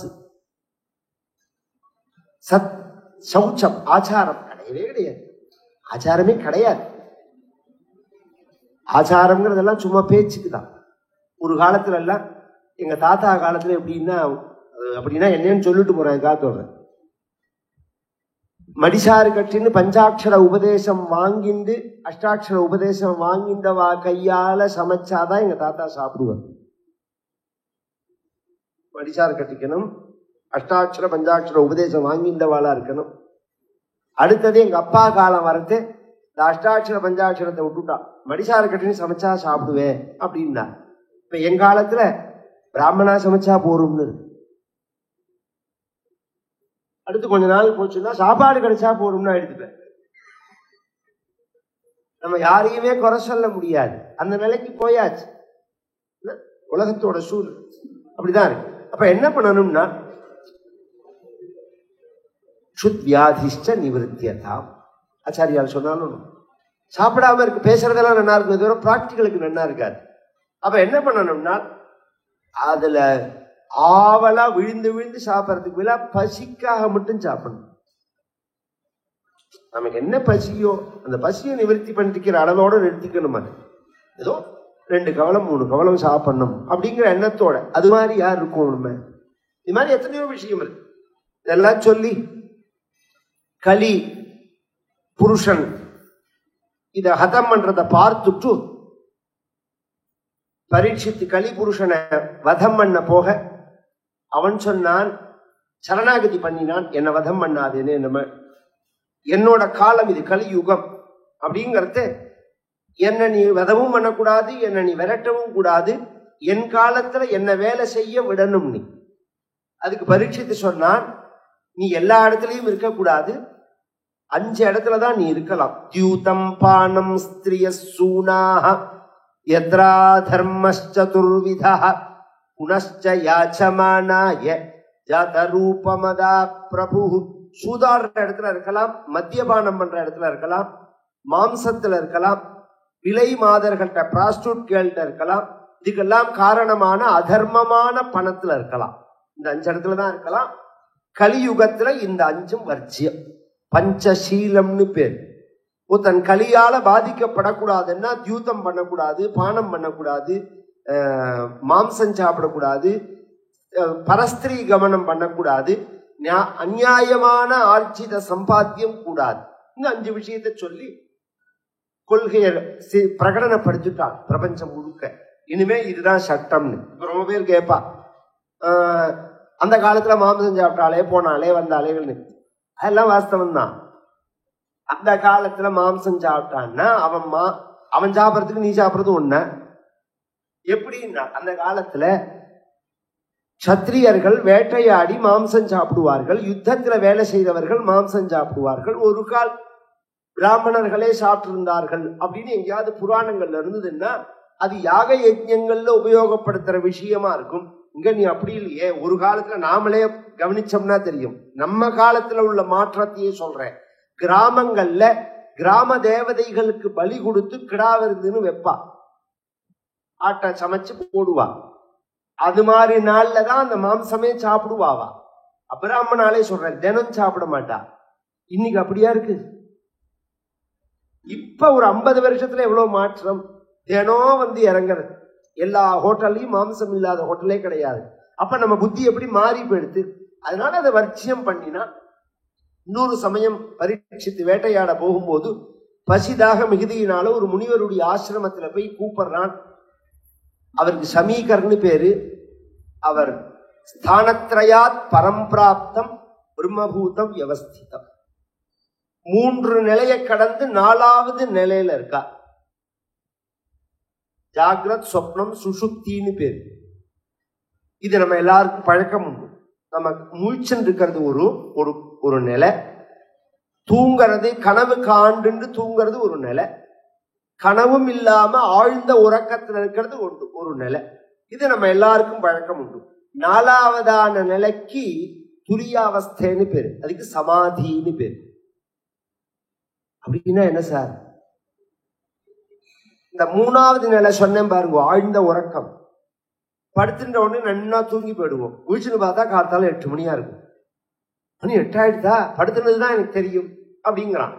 சௌச்சம், ஆச்சாரம் கிடையவே கிடையாது. ஆச்சாரமே கிடையாது. ஆச்சாரம்ங்கிறதெல்லாம் சும்மா பேச்சுக்குதான். ஒரு காலத்துல எல்லாம் எங்க தாத்தா காலத்துல அப்படின்னா என்னன்னு சொல்லிட்டு போறேன். காத்தோட மடிசாறு கட்டின்னு பஞ்சாட்சர உபதேசம் வாங்கிண்டு அஷ்டாட்சர உபதேசம் வாங்கிண்டவா கையால சமைச்சாதான் எங்க தாத்தா சாப்பிடுவார். மடிசாறு கட்டிக்கணும், அஷ்டாட்சர பஞ்சாட்சர உபதேசம் வாங்கிண்டவாளா இருக்கணும். அடுத்தது எங்க அப்பா காலம் வரது இந்த அஷ்டாட்சர பஞ்சாட்சரத்தை விட்டுட்டா, மடிசாறு கட்டின்னு சமைச்சா சாப்பிடுவேன் அப்படின்னா. இப்ப என் காலத்துல பிராமணா சமைச்சா போரும்னு. அடுத்து கொஞ்ச நாள் போச்சுன்னா சாப்பாடு கிடைச்சா போறோம்னா எடுத்துப்பேன். நம்ம யாரையுமே குறை சொல்ல முடியாது, அந்த நிலைக்கு போயாச்சு. உலகத்தோட சூழல் அப்படிதான் இருக்கு. அப்ப என்ன பண்ணணும்னா சுத் வியாதிஷ்ட நிவர்த்தியதாம் ஆச்சாரியால் சொன்னாலும் சாப்பிடாம இருக்கு. பேசுறதெல்லாம் நல்லா இருக்கும், தவிர பிராக்டிகலுக்கு நல்லா இருக்காது. அப்ப என்ன பண்ணணும்னா அதுல ஆவலா விழுந்து விழுந்து சாப்பிட்றதுக்கு விழா பசிக்காக மட்டும் சாப்பிடணும். நமக்கு என்ன பசியோ அந்த பசியை நிவர்த்தி பண்ணிக்கிற அளவோட நிறுத்திக்கணும். அது ஏதோ 2 கவலம் 3 கவலம் சாப்பிடணும் அப்படிங்கிற எண்ணத்தோட. அது மாதிரி யார் இருக்கும் நம்ம? இது மாதிரி எத்தனையோ விஷயம் இருக்கு. இதெல்லாம் சொல்லி கலி புருஷன் இத ஹதம் பண்றத பார்த்துட்டு பரீட்சித்து கலி புருஷனை வதம் பண்ண போக அவன் சொன்னான், சரணாகதி பண்ணினான், என்னை வதம் பண்ணாதேன்னு. நம்ம என்னோட காலம் இது கலியுகம் அப்படிங்கறது, என்ன நீ வதமும் பண்ணக்கூடாது, என்ன நீ விரட்டவும் கூடாது, என் காலத்துல என்ன வேலை செய்ய விடணும் நீ. அதுக்கு பரீட்சித்து சொன்னான், நீ எல்லா இடத்துலயும் இருக்கக்கூடாது, 5 இடத்துலதான் நீ இருக்கலாம். தியூதம் பானம் ஸ்திரிய சூனாஹ யத்ரா தர்மஸ்சதுர்விதா புனஷ்ச யாச்சமானாய ஜாதரூபமதா பிரபு. சூதாடுற இடத்துல இருக்கலாம், மத்தியபானம் பண்ற இடத்துல இருக்கலாம், மாம்சத்துல இருக்கலாம், விலை மாதர்கள்ட்ட பிராஸ்டியூட் கேள்ட்ட இருக்கலாம், இதுக்கெல்லாம் காரணமான அதர்மமான பணத்துல இருக்கலாம். இந்த 5 இடத்துல தான் இருக்கலாம். கலியுகத்துல இந்த 5ம் வர்ஜியம், பஞ்சசீலம்னு பேர். தன் கலியால பாதிக்கப்படக்கூடாதுன்னா தியூதம் பண்ணக்கூடாது, பானம் பண்ணக்கூடாது, மாம்சம் சாப்பிடக்கூடாது, பரஸ்திரீ கமனம் பண்ணக்கூடாது, அநியாயமான ஆர்ஜித சம்பாத்தியம் கூடாது. இந்த 5 விஷயத்தை சொல்லி கொள்கையை பிரகடனப்படுத்திட்டான் பிரபஞ்சம் முழுக்க. இனிமே இதுதான் சட்டம்னு. இப்ப ரொம்ப பேர் கேட்பா, அந்த காலத்துல மாம்சம் சாப்பிட்டாலே போனாலே வந்தாலேன்னு. அதெல்லாம் வாஸ்தவம் தான். அந்த காலத்துல மாம்சம் சாப்பிட்டான்னா அவன் சாப்பிட்றதுக்கு நீ சாப்பிட்றது ஒண்ணு. எப்படின்னா அந்த காலத்துல சத்திரியர்கள் வேட்டையாடி மாம்சம் சாப்பிடுவார்கள், யுத்தத்துல வேலை செய்தவர்கள் மாம்சம் சாப்பிடுவார்கள், ஒரு கால் பிராமணர்களே சாப்பிட்டு இருந்தார்கள் அப்படின்னு எங்கேயாவது புராணங்கள்ல இருந்ததுன்னா அது யாக யஜ்ஞங்கள்ல உபயோகப்படுத்துற விஷயமா இருக்கும். இங்க நீ அப்படி இல்லையே. ஒரு காலத்துல நாமளே கவனிச்சோம்னா தெரியும். நம்ம காலத்துல உள்ள மாற்றத்தையே சொல்றேன். கிராமங்கள்ல கிராம தேவதைகளுக்கு பலி கொடுத்து கிடா விருந்துன்னு வைப்பா, ஆட்டை சமைச்சு போடுவா. அது மாதிரி நாள்ல தான் அந்த மாம்சமே சாப்பிடுவாவா. அபிராமனாலே சொல்றேன், தினம் சாப்பிட மாட்டா. இன்னைக்கு அப்படியா இருக்கு? இப்ப ஒரு 50 வருஷத்துல எவ்வளவு மாற்றம். தினம் வந்து இறங்குறது. எல்லா ஹோட்டல்லையும் மாம்சம் இல்லாத ஹோட்டலே கிடையாது. அப்ப நம்ம புத்தி எப்படி மாறி போயிடுது. அதனால அதை வர்ச்சியம் பண்ணினா. இன்னொரு சமயம் பரீட்சித்து வேட்டையாட போகும்போது பசிதாக மிகுதியினால ஒரு முனிவருடைய ஆசிரமத்துல போய் கூப்பிடுறான். அவருக்கு சமீகர்னு பேரு. அவர் ஸ்தானத்ரயாத் பரம்பிராப்தம் பிரம்மபூதம் வியவஸ்திதம். 3 நிலையை கடந்து 4வது நிலையில இருக்கா. ஜாகிரத், சொப்னம், சுஷுப்தின்னு பேரு. இது நம்ம எல்லாருக்கும் பழக்கம் உண்டு. நம்ம முழிச்சுன்னு இருக்கிறது ஒரு நிலை, தூங்கிறது கனவு காண்டு தூங்கிறது ஒரு நிலை, கனவும் இல்லாம ஆழ்ந்த உறக்கத்துல இருக்கிறது ஒரு நிலை. இது நம்ம எல்லாருக்கும் பழக்கம் உண்டு. 4வதான நிலைக்கு துரியாவஸ்தைன்னு பேரு, அதுக்கு சமாதின்னு பேரு. அப்படின்னா என்ன சார்? இந்த 3வது நிலை சொன்னேன் பாருங்க, ஆழ்ந்த உறக்கம். படுத்துட்ட உடனே நன்னா தூங்கி போயிடுவோம். விழிச்சுன்னு பார்த்தா காத்தால 8 மணியா இருக்கும். மணி 8 ஆயிடுதா, படுத்துனதுதான் எனக்கு தெரியும் அப்படிங்கிறான்.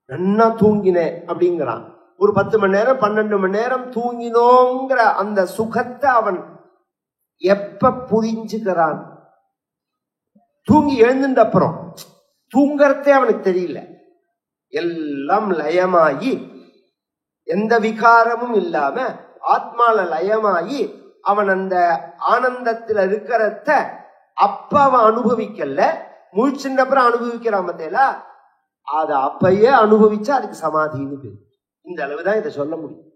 நன்னா தூங்கினேன் அப்படிங்கிறான். ஒரு 10 மணி நேரம் 12 மணி நேரம் தூங்கினோங்கிற அந்த சுகத்தை அவன் எப்ப புரிஞ்சுக்கிறான்? தூங்கி எழுந்துட்ட அப்புறம். தூங்கறதே அவனுக்கு தெரியல. எல்லாம் லயமாயி, எந்த விகாரமும் இல்லாம ஆத்மால லயமாயி அவன் அந்த ஆனந்தத்துல இருக்கிறத அப்ப அவன் அனுபவிக்கல, முழிச்சுட்ட அப்புறம் அனுபவிக்கிறான். பார்த்தேலா, அதை அப்பயே அனுபவிச்சா அதுக்கு சமாதின்னு பேரு. இந்த அளவுதான் இதை சொல்ல முடியும்.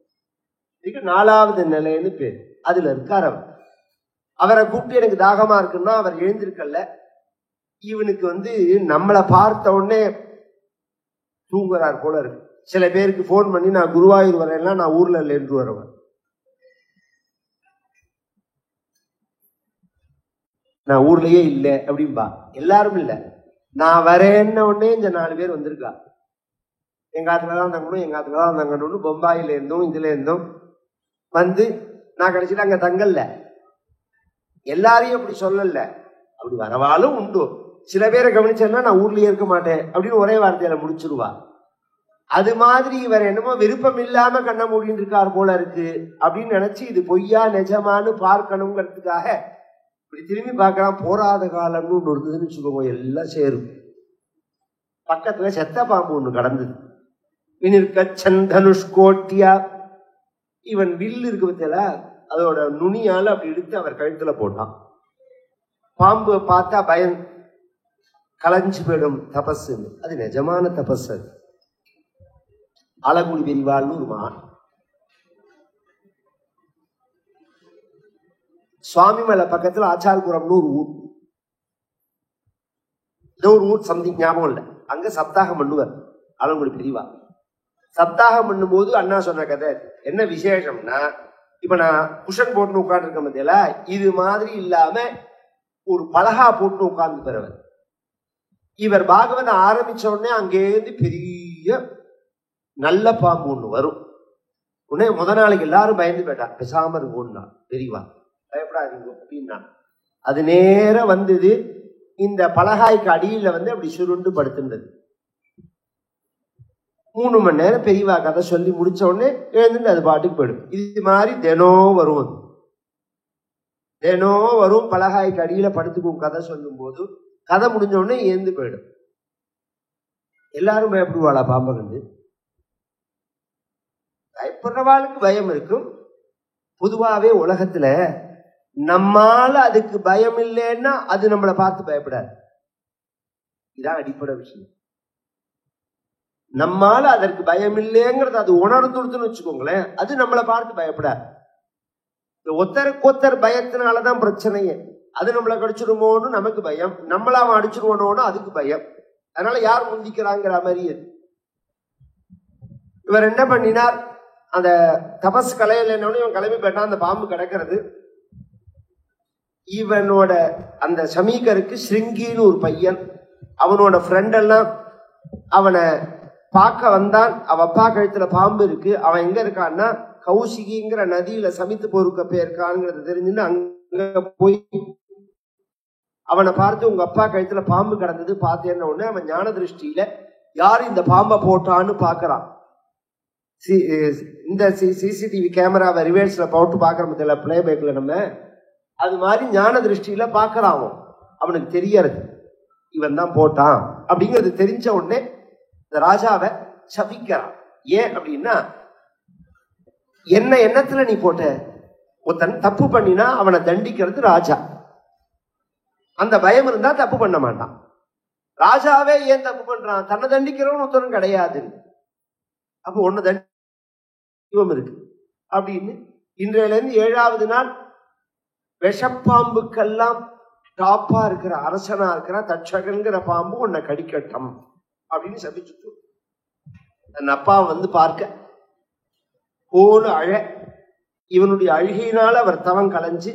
இதுக்கு 4வது நிலைன்னு பேரு. அதுல இருக்கார் அவர். அவரை கூப்பிட்டு எனக்கு தாகமா இருக்குன்னா அவர் எழுந்திருக்கல. இவனுக்கு நம்மளை பார்த்த உடனே தூங்குறார் போல இருக்கு. சில பேருக்கு போன் பண்ணி நான் குருவாயூர் வரேன்னா நான் ஊர்ல இல்லை என்று வருவேன். நான் ஊர்லயே இல்லை அப்படின்பா. எல்லாரும் இல்லை, நான் வரேன்ன உடனே இந்த 4 பேர் வந்திருக்கா. எங்க ஆத்துலதான் தங்கணும், எங்க ஆத்துலதான் தங்கணும்னு பொம்பாயில இருந்தும் இதுல இருந்தும் வந்து நான் கடைசியில் அங்க தங்கல்ல. எல்லாரையும் அப்படி சொல்லல, அப்படி வரவாலும் உண்டு. சில பேரை கவனிச்சேன்னா நான் ஊர்லயே இருக்க மாட்டேன் அப்படின்னு ஒரே வார்த்தையில முடிச்சிருவா. அது மாதிரி இவர் என்னமோ விருப்பம் இல்லாம கண்ண மூடின்னு இருக்கார் போல இருக்கு அப்படின்னு நினைச்சு இது பொய்யா நிஜமானு பார்க்கணுங்கிறதுக்காக இப்படி திரும்பி பார்க்கலாம். போராத காலம்னு ஒன்று இருந்ததுன்னு வச்சுக்கோங்க, எல்லாம் சேரும். பக்கத்துல செத்த பாம்பு ஒண்ணு கடந்தது. தனுஷ்கோட்டியா, இவன் வில்லு இருக்கு பத்தில, அதோட நுனியால அப்படி எடுத்து அவர் கழுத்துல போட்டான். பாம்பு பார்த்தா பயம் கலைஞ்சு போயிடும் தபஸ். அது நிஜமான தபஸ். அது ஆலங்குடி பெரிவாள்னு ஒரு மகான். சுவாமிமலை பக்கத்துல ஆச்சார்புரம்னு ஒரு ஊர். ஏதோ ஒரு ஊர் சம்திங் ஞாபகம் இல்லை. அங்க சப்தாகம் பண்ணுவார் ஆலங்குடி பெரிவா. சப்தாகம் பண்ணும் போது அண்ணா சொன்ன கதை என்ன விசேஷம்னா, இப்ப நான் குஷன் போட்டு உட்கார்ந்து இருக்க மத்தியில இது மாதிரி இல்லாம ஒரு பலகா போட்டு உட்கார்ந்து பெறவர். இவர் பாகவதம் ஆரம்பிச்ச உடனே அங்கேருந்து பெரிய நல்ல பாம்பு ஒண்ணு வரும். உடனே முத நாளைக்கு எல்லாரும் பயந்து போயிட்டா. பேசாம இருக்கும்னா பெரியவா, பயப்படாதீங்க அப்படின்னா. அது நேர வந்தது இந்த பலகாய்க்கு அடியில அப்படி சுருண்டு படுத்துன்றது. 3 மணி நேரம் பெரியவா கதை சொல்லி முடிச்ச உடனே எழுந்துட்டு அது பாட்டுக்கு போயிடும். இது மாதிரி தினம் வரும். தினம் வரும், பலகாய்க்கு அடியில படுத்துக்கும் கதை சொல்லும் போது. கதை முடிஞ்ச உடனே எழுந்து போயிடும். எல்லாரும் பயப்படுவாளா பாம்பை கண்டு? பயப்படுறவாளுக்கு பயம் இருக்கும். பொதுவாவே உலகத்துல நம்மால அதுக்கு பயம் இல்லைன்னா அது நம்மளை பார்த்து பயப்படாது. இதான் அடிப்படை விஷயம். நம்மால அதற்கு பயம் இல்லைங்கிறது அது உணர்ந்துடுதுன்னு வச்சுக்கோங்களேன், அது நம்மளை பார்த்து பயப்படாது. ஒத்தருக்கு ஒத்தர் பயத்தினாலதான் பிரச்சனையே. அது நம்மளை கடிச்சிருமோன்னு நமக்கு பயம், நம்மள அவன் அடிச்சிருவானோன்னு அதுக்கு பயம். அதனால யார் முந்திக்கிறாங்கிற மாதிரி. இவர் என்ன பண்ணினார், அந்த தபஸ் கலையில என்னன்னு இவன் கிளம்பி போயிட்டான். அந்த பாம்பு கிடக்கிறது. இவனோட அந்த சமீகருக்கு ஸ்ருங்கின்னு ஒரு பையன், அவனோட ஃப்ரெண்ட் எல்லாம் அவனை பார்க்க வந்தான். அவ அப்பா கழுத்துல பாம்பு இருக்கு. அவன் எங்க இருக்கான்னா கௌசிகிங்கிற நதியில சமித்து பொறுக்க போயிருக்கான்ங்கிறது தெரிஞ்சுன்னு அங்க போய் அவனை பார்த்து உங்க அப்பா கழுத்துல பாம்பு கிடந்தது பார்த்தேன்ன உடனே அவன் ஞான திருஷ்டியில யாரு இந்த பாம்பை போட்டான்னு பாக்குறான். இந்த சிசிடிவி கேமராவை ரிவர்ஸ்ல போட்டு பாக்குற பிளே பேக்ல நம்ம அது மாதிரி ஞான திருஷ்டியில பாக்குறான். அவனுக்கு தெரியறது இவன் தான் போட்டான் அப்படிங்கிறது தெரிஞ்ச உடனே இந்த ராஜாவை சபிக்கிறான். ஏன் அப்படின்னா, என்ன எண்ணத்துல நீ போட்ட? ஒருத்தன் தப்பு பண்ணினா அவனை தண்டிக்கிறது ராஜா. அந்த பயம் இருந்தா தப்பு பண்ண மாட்டான். ராஜாவே ஏன் தப்பு பண்றான்? தன்னை தண்டிக்கிறவன் ஒருத்தரும் கிடையாது. அப்போ ஒன்னு தண்டிவம் இருக்கு அப்படின்னு இன்றையில இருந்து 7வது நாள் விஷப்பாம்புக்கெல்லாம் டாப்பா இருக்கிற அரசனா இருக்கிற தட்சகன்கிற பாம்பு உன்னை கடிக்கட்டும் அப்படின்னு சபிச்சுட்டு தன் அப்பா பார்க்க போல அழ இவனுடைய அழுகையினால அவர் தவம் கலைஞ்சு,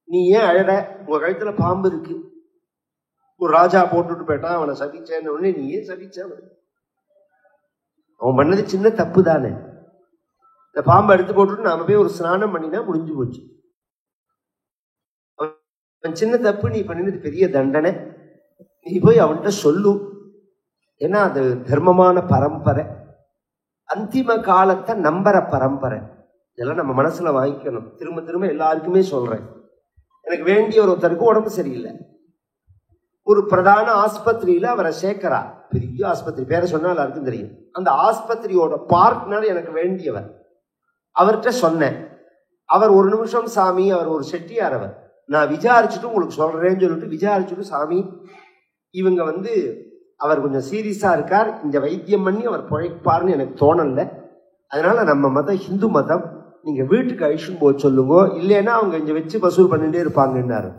நீ ஏன் அழற, உங்க கழுத்துல பாம்பு இருக்கு, ஒரு ராஜா போட்டுட்டு போயிட்டான், அவனை சபிச்சேன்னு உடனே நீ ஏன் சபிச்ச, அவன் பண்ணது சின்ன தப்பு தானே, இந்த பாம்பை எடுத்து போட்டுட்டு நாம போய் ஒரு ஸ்நானம் பண்ணினா முடிஞ்சு போச்சு. அவன் சின்ன தப்பு, நீ பண்ணினது பெரிய தண்டனை, நீ போய் அவன்கிட்ட சொல்லு. ஏன்னா அது தர்மமான பரம்பரை, அந்திம காலத்தை நம்புற பரம்பரை. இதெல்லாம் நம்ம மனசுல வாங்கிக்கணும். திரும்ப திரும்ப எல்லாருக்குமே சொல்றேன். எனக்கு வேண்டிய ஒருத்தருக்கு உடம்பு சரியில்லை, ஒரு பிரதான ஆஸ்பத்திரியில அவரை சேர்க்கிறா, பெரிய ஆஸ்பத்திரி, பேரை சொன்னா எல்லாருக்கும் தெரியும். அந்த ஆஸ்பத்திரியோட பார்ட்னர் எனக்கு வேண்டியவர். அவர்கிட்ட சொன்னேன். அவர் ஒரு நிமிஷம் சாமி, அவர் ஒரு செட்டியார், அவர் நான் விசாரிச்சுட்டு உங்களுக்கு சொல்றேன்னு சொல்லிட்டு விசாரிச்சுட்டு, சாமி இவங்க அவர் கொஞ்சம் சீரியஸா இருக்கார், இந்த வைத்தியம் பண்ணி அவர் பிழைப்பார்னு எனக்கு தோணல, அதனால நம்ம மதம் ஹிந்து மதம், நீங்க வீட்டுக்கு அழிச்சும் போக சொல்லுங்க, இல்லைன்னா அவங்க இங்க வச்சு வசூல் பண்ணிட்டே இருப்பாங்கன்னாரு.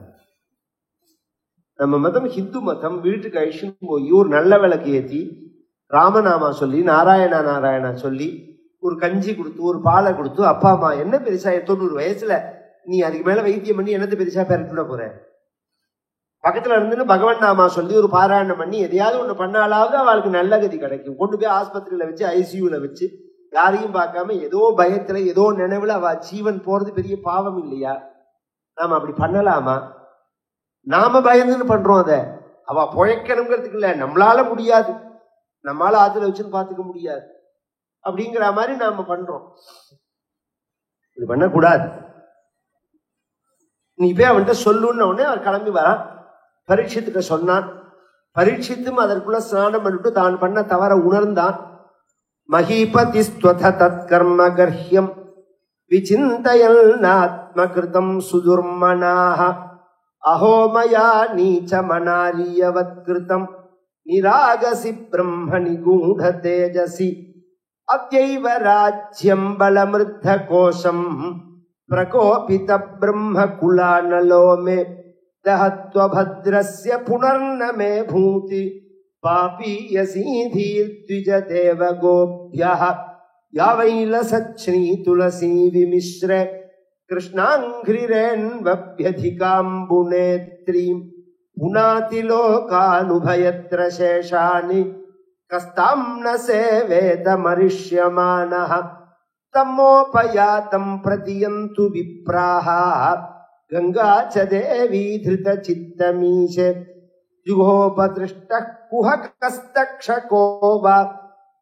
நம்ம மதம் ஹிந்து மதம், வீட்டுக்கு அழிச்சும் போய் ஒரு நல்ல விளக்கு ஏற்றி ராமநாமா சொல்லி நாராயணா நாராயணா சொல்லி ஒரு கஞ்சி கொடுத்து ஒரு பாலை கொடுத்து, அப்பா அம்மா என்ன பெருசா 90 வயசுல நீ அதுக்கு மேல வைத்தியம் பண்ணி என்னது பெருசா பெருட்டுட போற, பக்கத்துல இருந்துன்னு பகவான் நாமா சொல்லி ஒரு பாராயணம் பண்ணி எதையாவது ஒண்ணு பண்ணாலாவது அவளுக்கு நல்ல கதி கிடைக்கும். கொண்டு போய் ஆஸ்பத்திரியில வச்சு ஐசியூல வச்சு யாரையும் பார்க்காம ஏதோ பயத்துல ஏதோ நினைவுல அவ ஜீவன் போறது பெரிய பாவம் இல்லையா? நாம அப்படி பண்ணலாமா? நாம பயந்துன்னு பண்றோம். அதை அவ பொழைக்கணுங்கிறதுக்கு இல்ல, நம்மளால முடியாது, நம்மளால ஆத்துல வச்சுன்னு பாத்துக்க முடியாது அப்படிங்கிற மாதிரி நாம பண்றோம். இது பண்ணக்கூடாது. நீ போய் அவன்கிட்ட சொல்லுன்னு உடனே அவர் கிளம்பி வரான். பரீட்சித்துக்க சொன்னான். பரீட்சித்தும் அதற்குள்ள ஸ்நானம் பண்ணிட்டு தான் பண்ண தவற உணர்ந்தான். மஹீபதி ஸ்வத தத்கர்ம கர்ஹ்யம் விசிந்தயன்னாத்மகிருதம் சுதுர்மனாஹ அஹோமயா நீச்சமனாரியவத் கிருதம் நிராகசி பிரம்மணி கூட தேஜசி அத்யைவ ராஜ்யம் பலமிருத்த கோஷம் பிரகோபித பிரம்ம குலானலோ மே தஹத்வபத்ரஸ்ய புனர்னமே பூதி பாபீயசீதீர்த்விஜ தேவகோப்யஹ யாவைலசச்னீ துளசி விமிஸ்ர கிருஷ்ணாங்கிரிரேன்வப்யதிகாம்புநேத்ரீம் புனாதி லோகானுபயத்ர சேஷானி கஸ்தாம் ந சேவேத மரிஷ்யமானஹ தம்மோபயாதம் பிரதியந்து விப்ராஹ கங்கா ச தேவி திருத சித்தமீஷ யுகோபதிருஷ்ட குஹகஸ்தக்ஷகோவா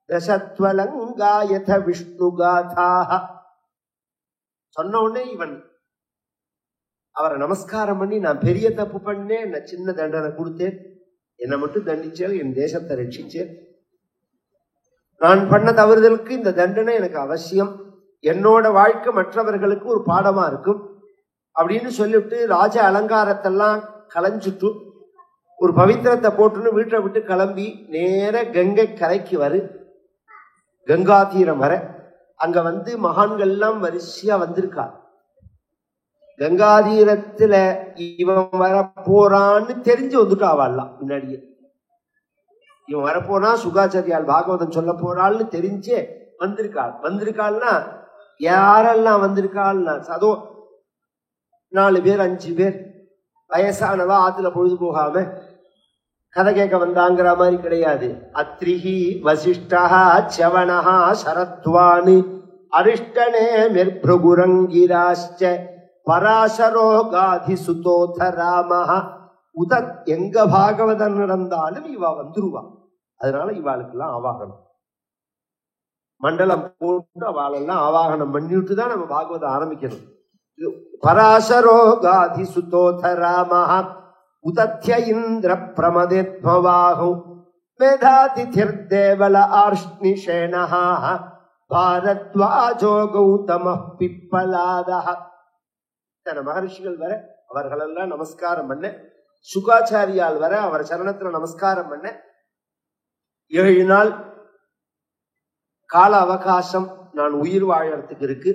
தசத்வலங்காயத விஷ்ணுகாதாஹ. சொன்ன உடனே இவன் அவரை நமஸ்காரம் பண்ணி, நான் பெரிய தப்பு பண்ணேன், நான் சின்ன தண்டனை கொடுத்தேன், என்னை மட்டும் தண்டிச்சேன், என் தேசத்தை ரட்சிச்சேன், நான் பண்ண தவறுதலுக்கு இந்த தண்டனை எனக்கு அவசியம், என்னோட வாழ்க்கை மற்றவர்களுக்கு ஒரு பாடமா இருக்கும் அப்படின்னு சொல்லிவிட்டு ராஜ அலங்காரத்தெல்லாம் கலைஞ்சிட்டு ஒரு பவித்திரத்தை போட்டுன்னு வீட்டை விட்டு கிளம்பி நேர கங்கை கரைக்கு வரு. கங்கா தீரம் வர அங்க மகான்கள்லாம் வரிசையா வந்திருக்கா. கங்காதீரத்துல இவன் வர போறான்னு தெரிஞ்சு வந்துட்டா. அவள்லாம் முன்னாடியே இவன் வரப்போனா சுகாச்சாரியால் பாகவதம் சொல்ல போறாள்னு தெரிஞ்சே வந்திருக்காள். வந்திருக்காள்னா யாரெல்லாம் வந்திருக்காள்னா, அதோ 4 பேர் 5 பேர் வயசானவா ஆத்துல பொழுது போகாம கதை கேட்க வந்தாங்கிற மாதிரி கிடையாது. அத்ரிஹி வசிஷ்டா சவணஹா சரத்வானி அரிஷ்டனே மிர்பிருகுரங்கிராஷ்ச பராசரோ காதி சுதோத ராமஹ உதத். எங்க பாகவதம் நடந்தாலும் இவா வந்துருவா. அதனால இவாளுக்கெல்லாம் ஆவாகனம் மண்டலம் போட்டு அவளெல்லாம் ஆவாகனம் பண்ணிட்டு தான் நம்ம பாகவதம் ஆரம்பிக்கணும். பராசரோ காதி சுதோத ராமஹ உதத்ய இந்திர பிரமதேத்மவாஹு மேதாதிதிர் தேவல ஆர்ஷ்ணிஷேனஹ பாரத்வாஜோ கௌதமः பிப்பலாதஹ. மகர்ஷிகள் வர அவர்களெல்லாம் நமஸ்காரம் பண்ண, சுகாச்சாரியால் வர அவர் சரணத்துல நமஸ்காரம் பண்ண. 7 நாள் கால அவகாசம் நான் உயிர் வாழறதுக்கு இருக்கு.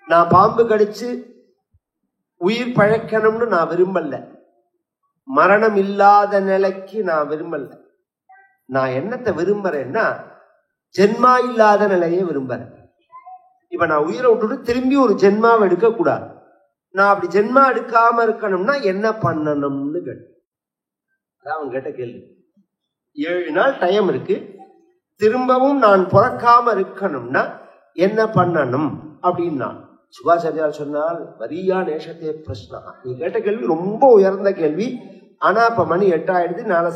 நான் பாம்பு கடிச்சு உயிர் பழைக்கணும்னு நான் விரும்பல, மரணம் இல்லாத நிலைக்கு நான் விரும்பல. நான் என்னத்தை விரும்புறேன்னா ஜென்மா இல்லாத நிலையை விரும்புறேன். இப்ப நான் உயிரை விட்டுட்டு திரும்பி ஒரு ஜென்மாவை எடுக்க கூடாது. நான் அப்படி ஜென்மா எடுக்காம இருக்கணும்னா என்ன பண்ணணும்னு கேட்டு அதான் அவன் கேட்ட கேள்வி. 7 நாள் டைம் இருக்கு, திரும்பவும் நான் பிறக்காம இருக்கணும்னா என்ன பண்ணணும் அப்படின்னா சுபாச்சாரியார் சொன்னால் வரியா நேஷத்தே பிரஷ்னா. நீ கேட்ட கேள்வி ரொம்ப உயர்ந்த கேள்வி. ஆனா இப்ப மணி 8 ஆயிடுது. நாளை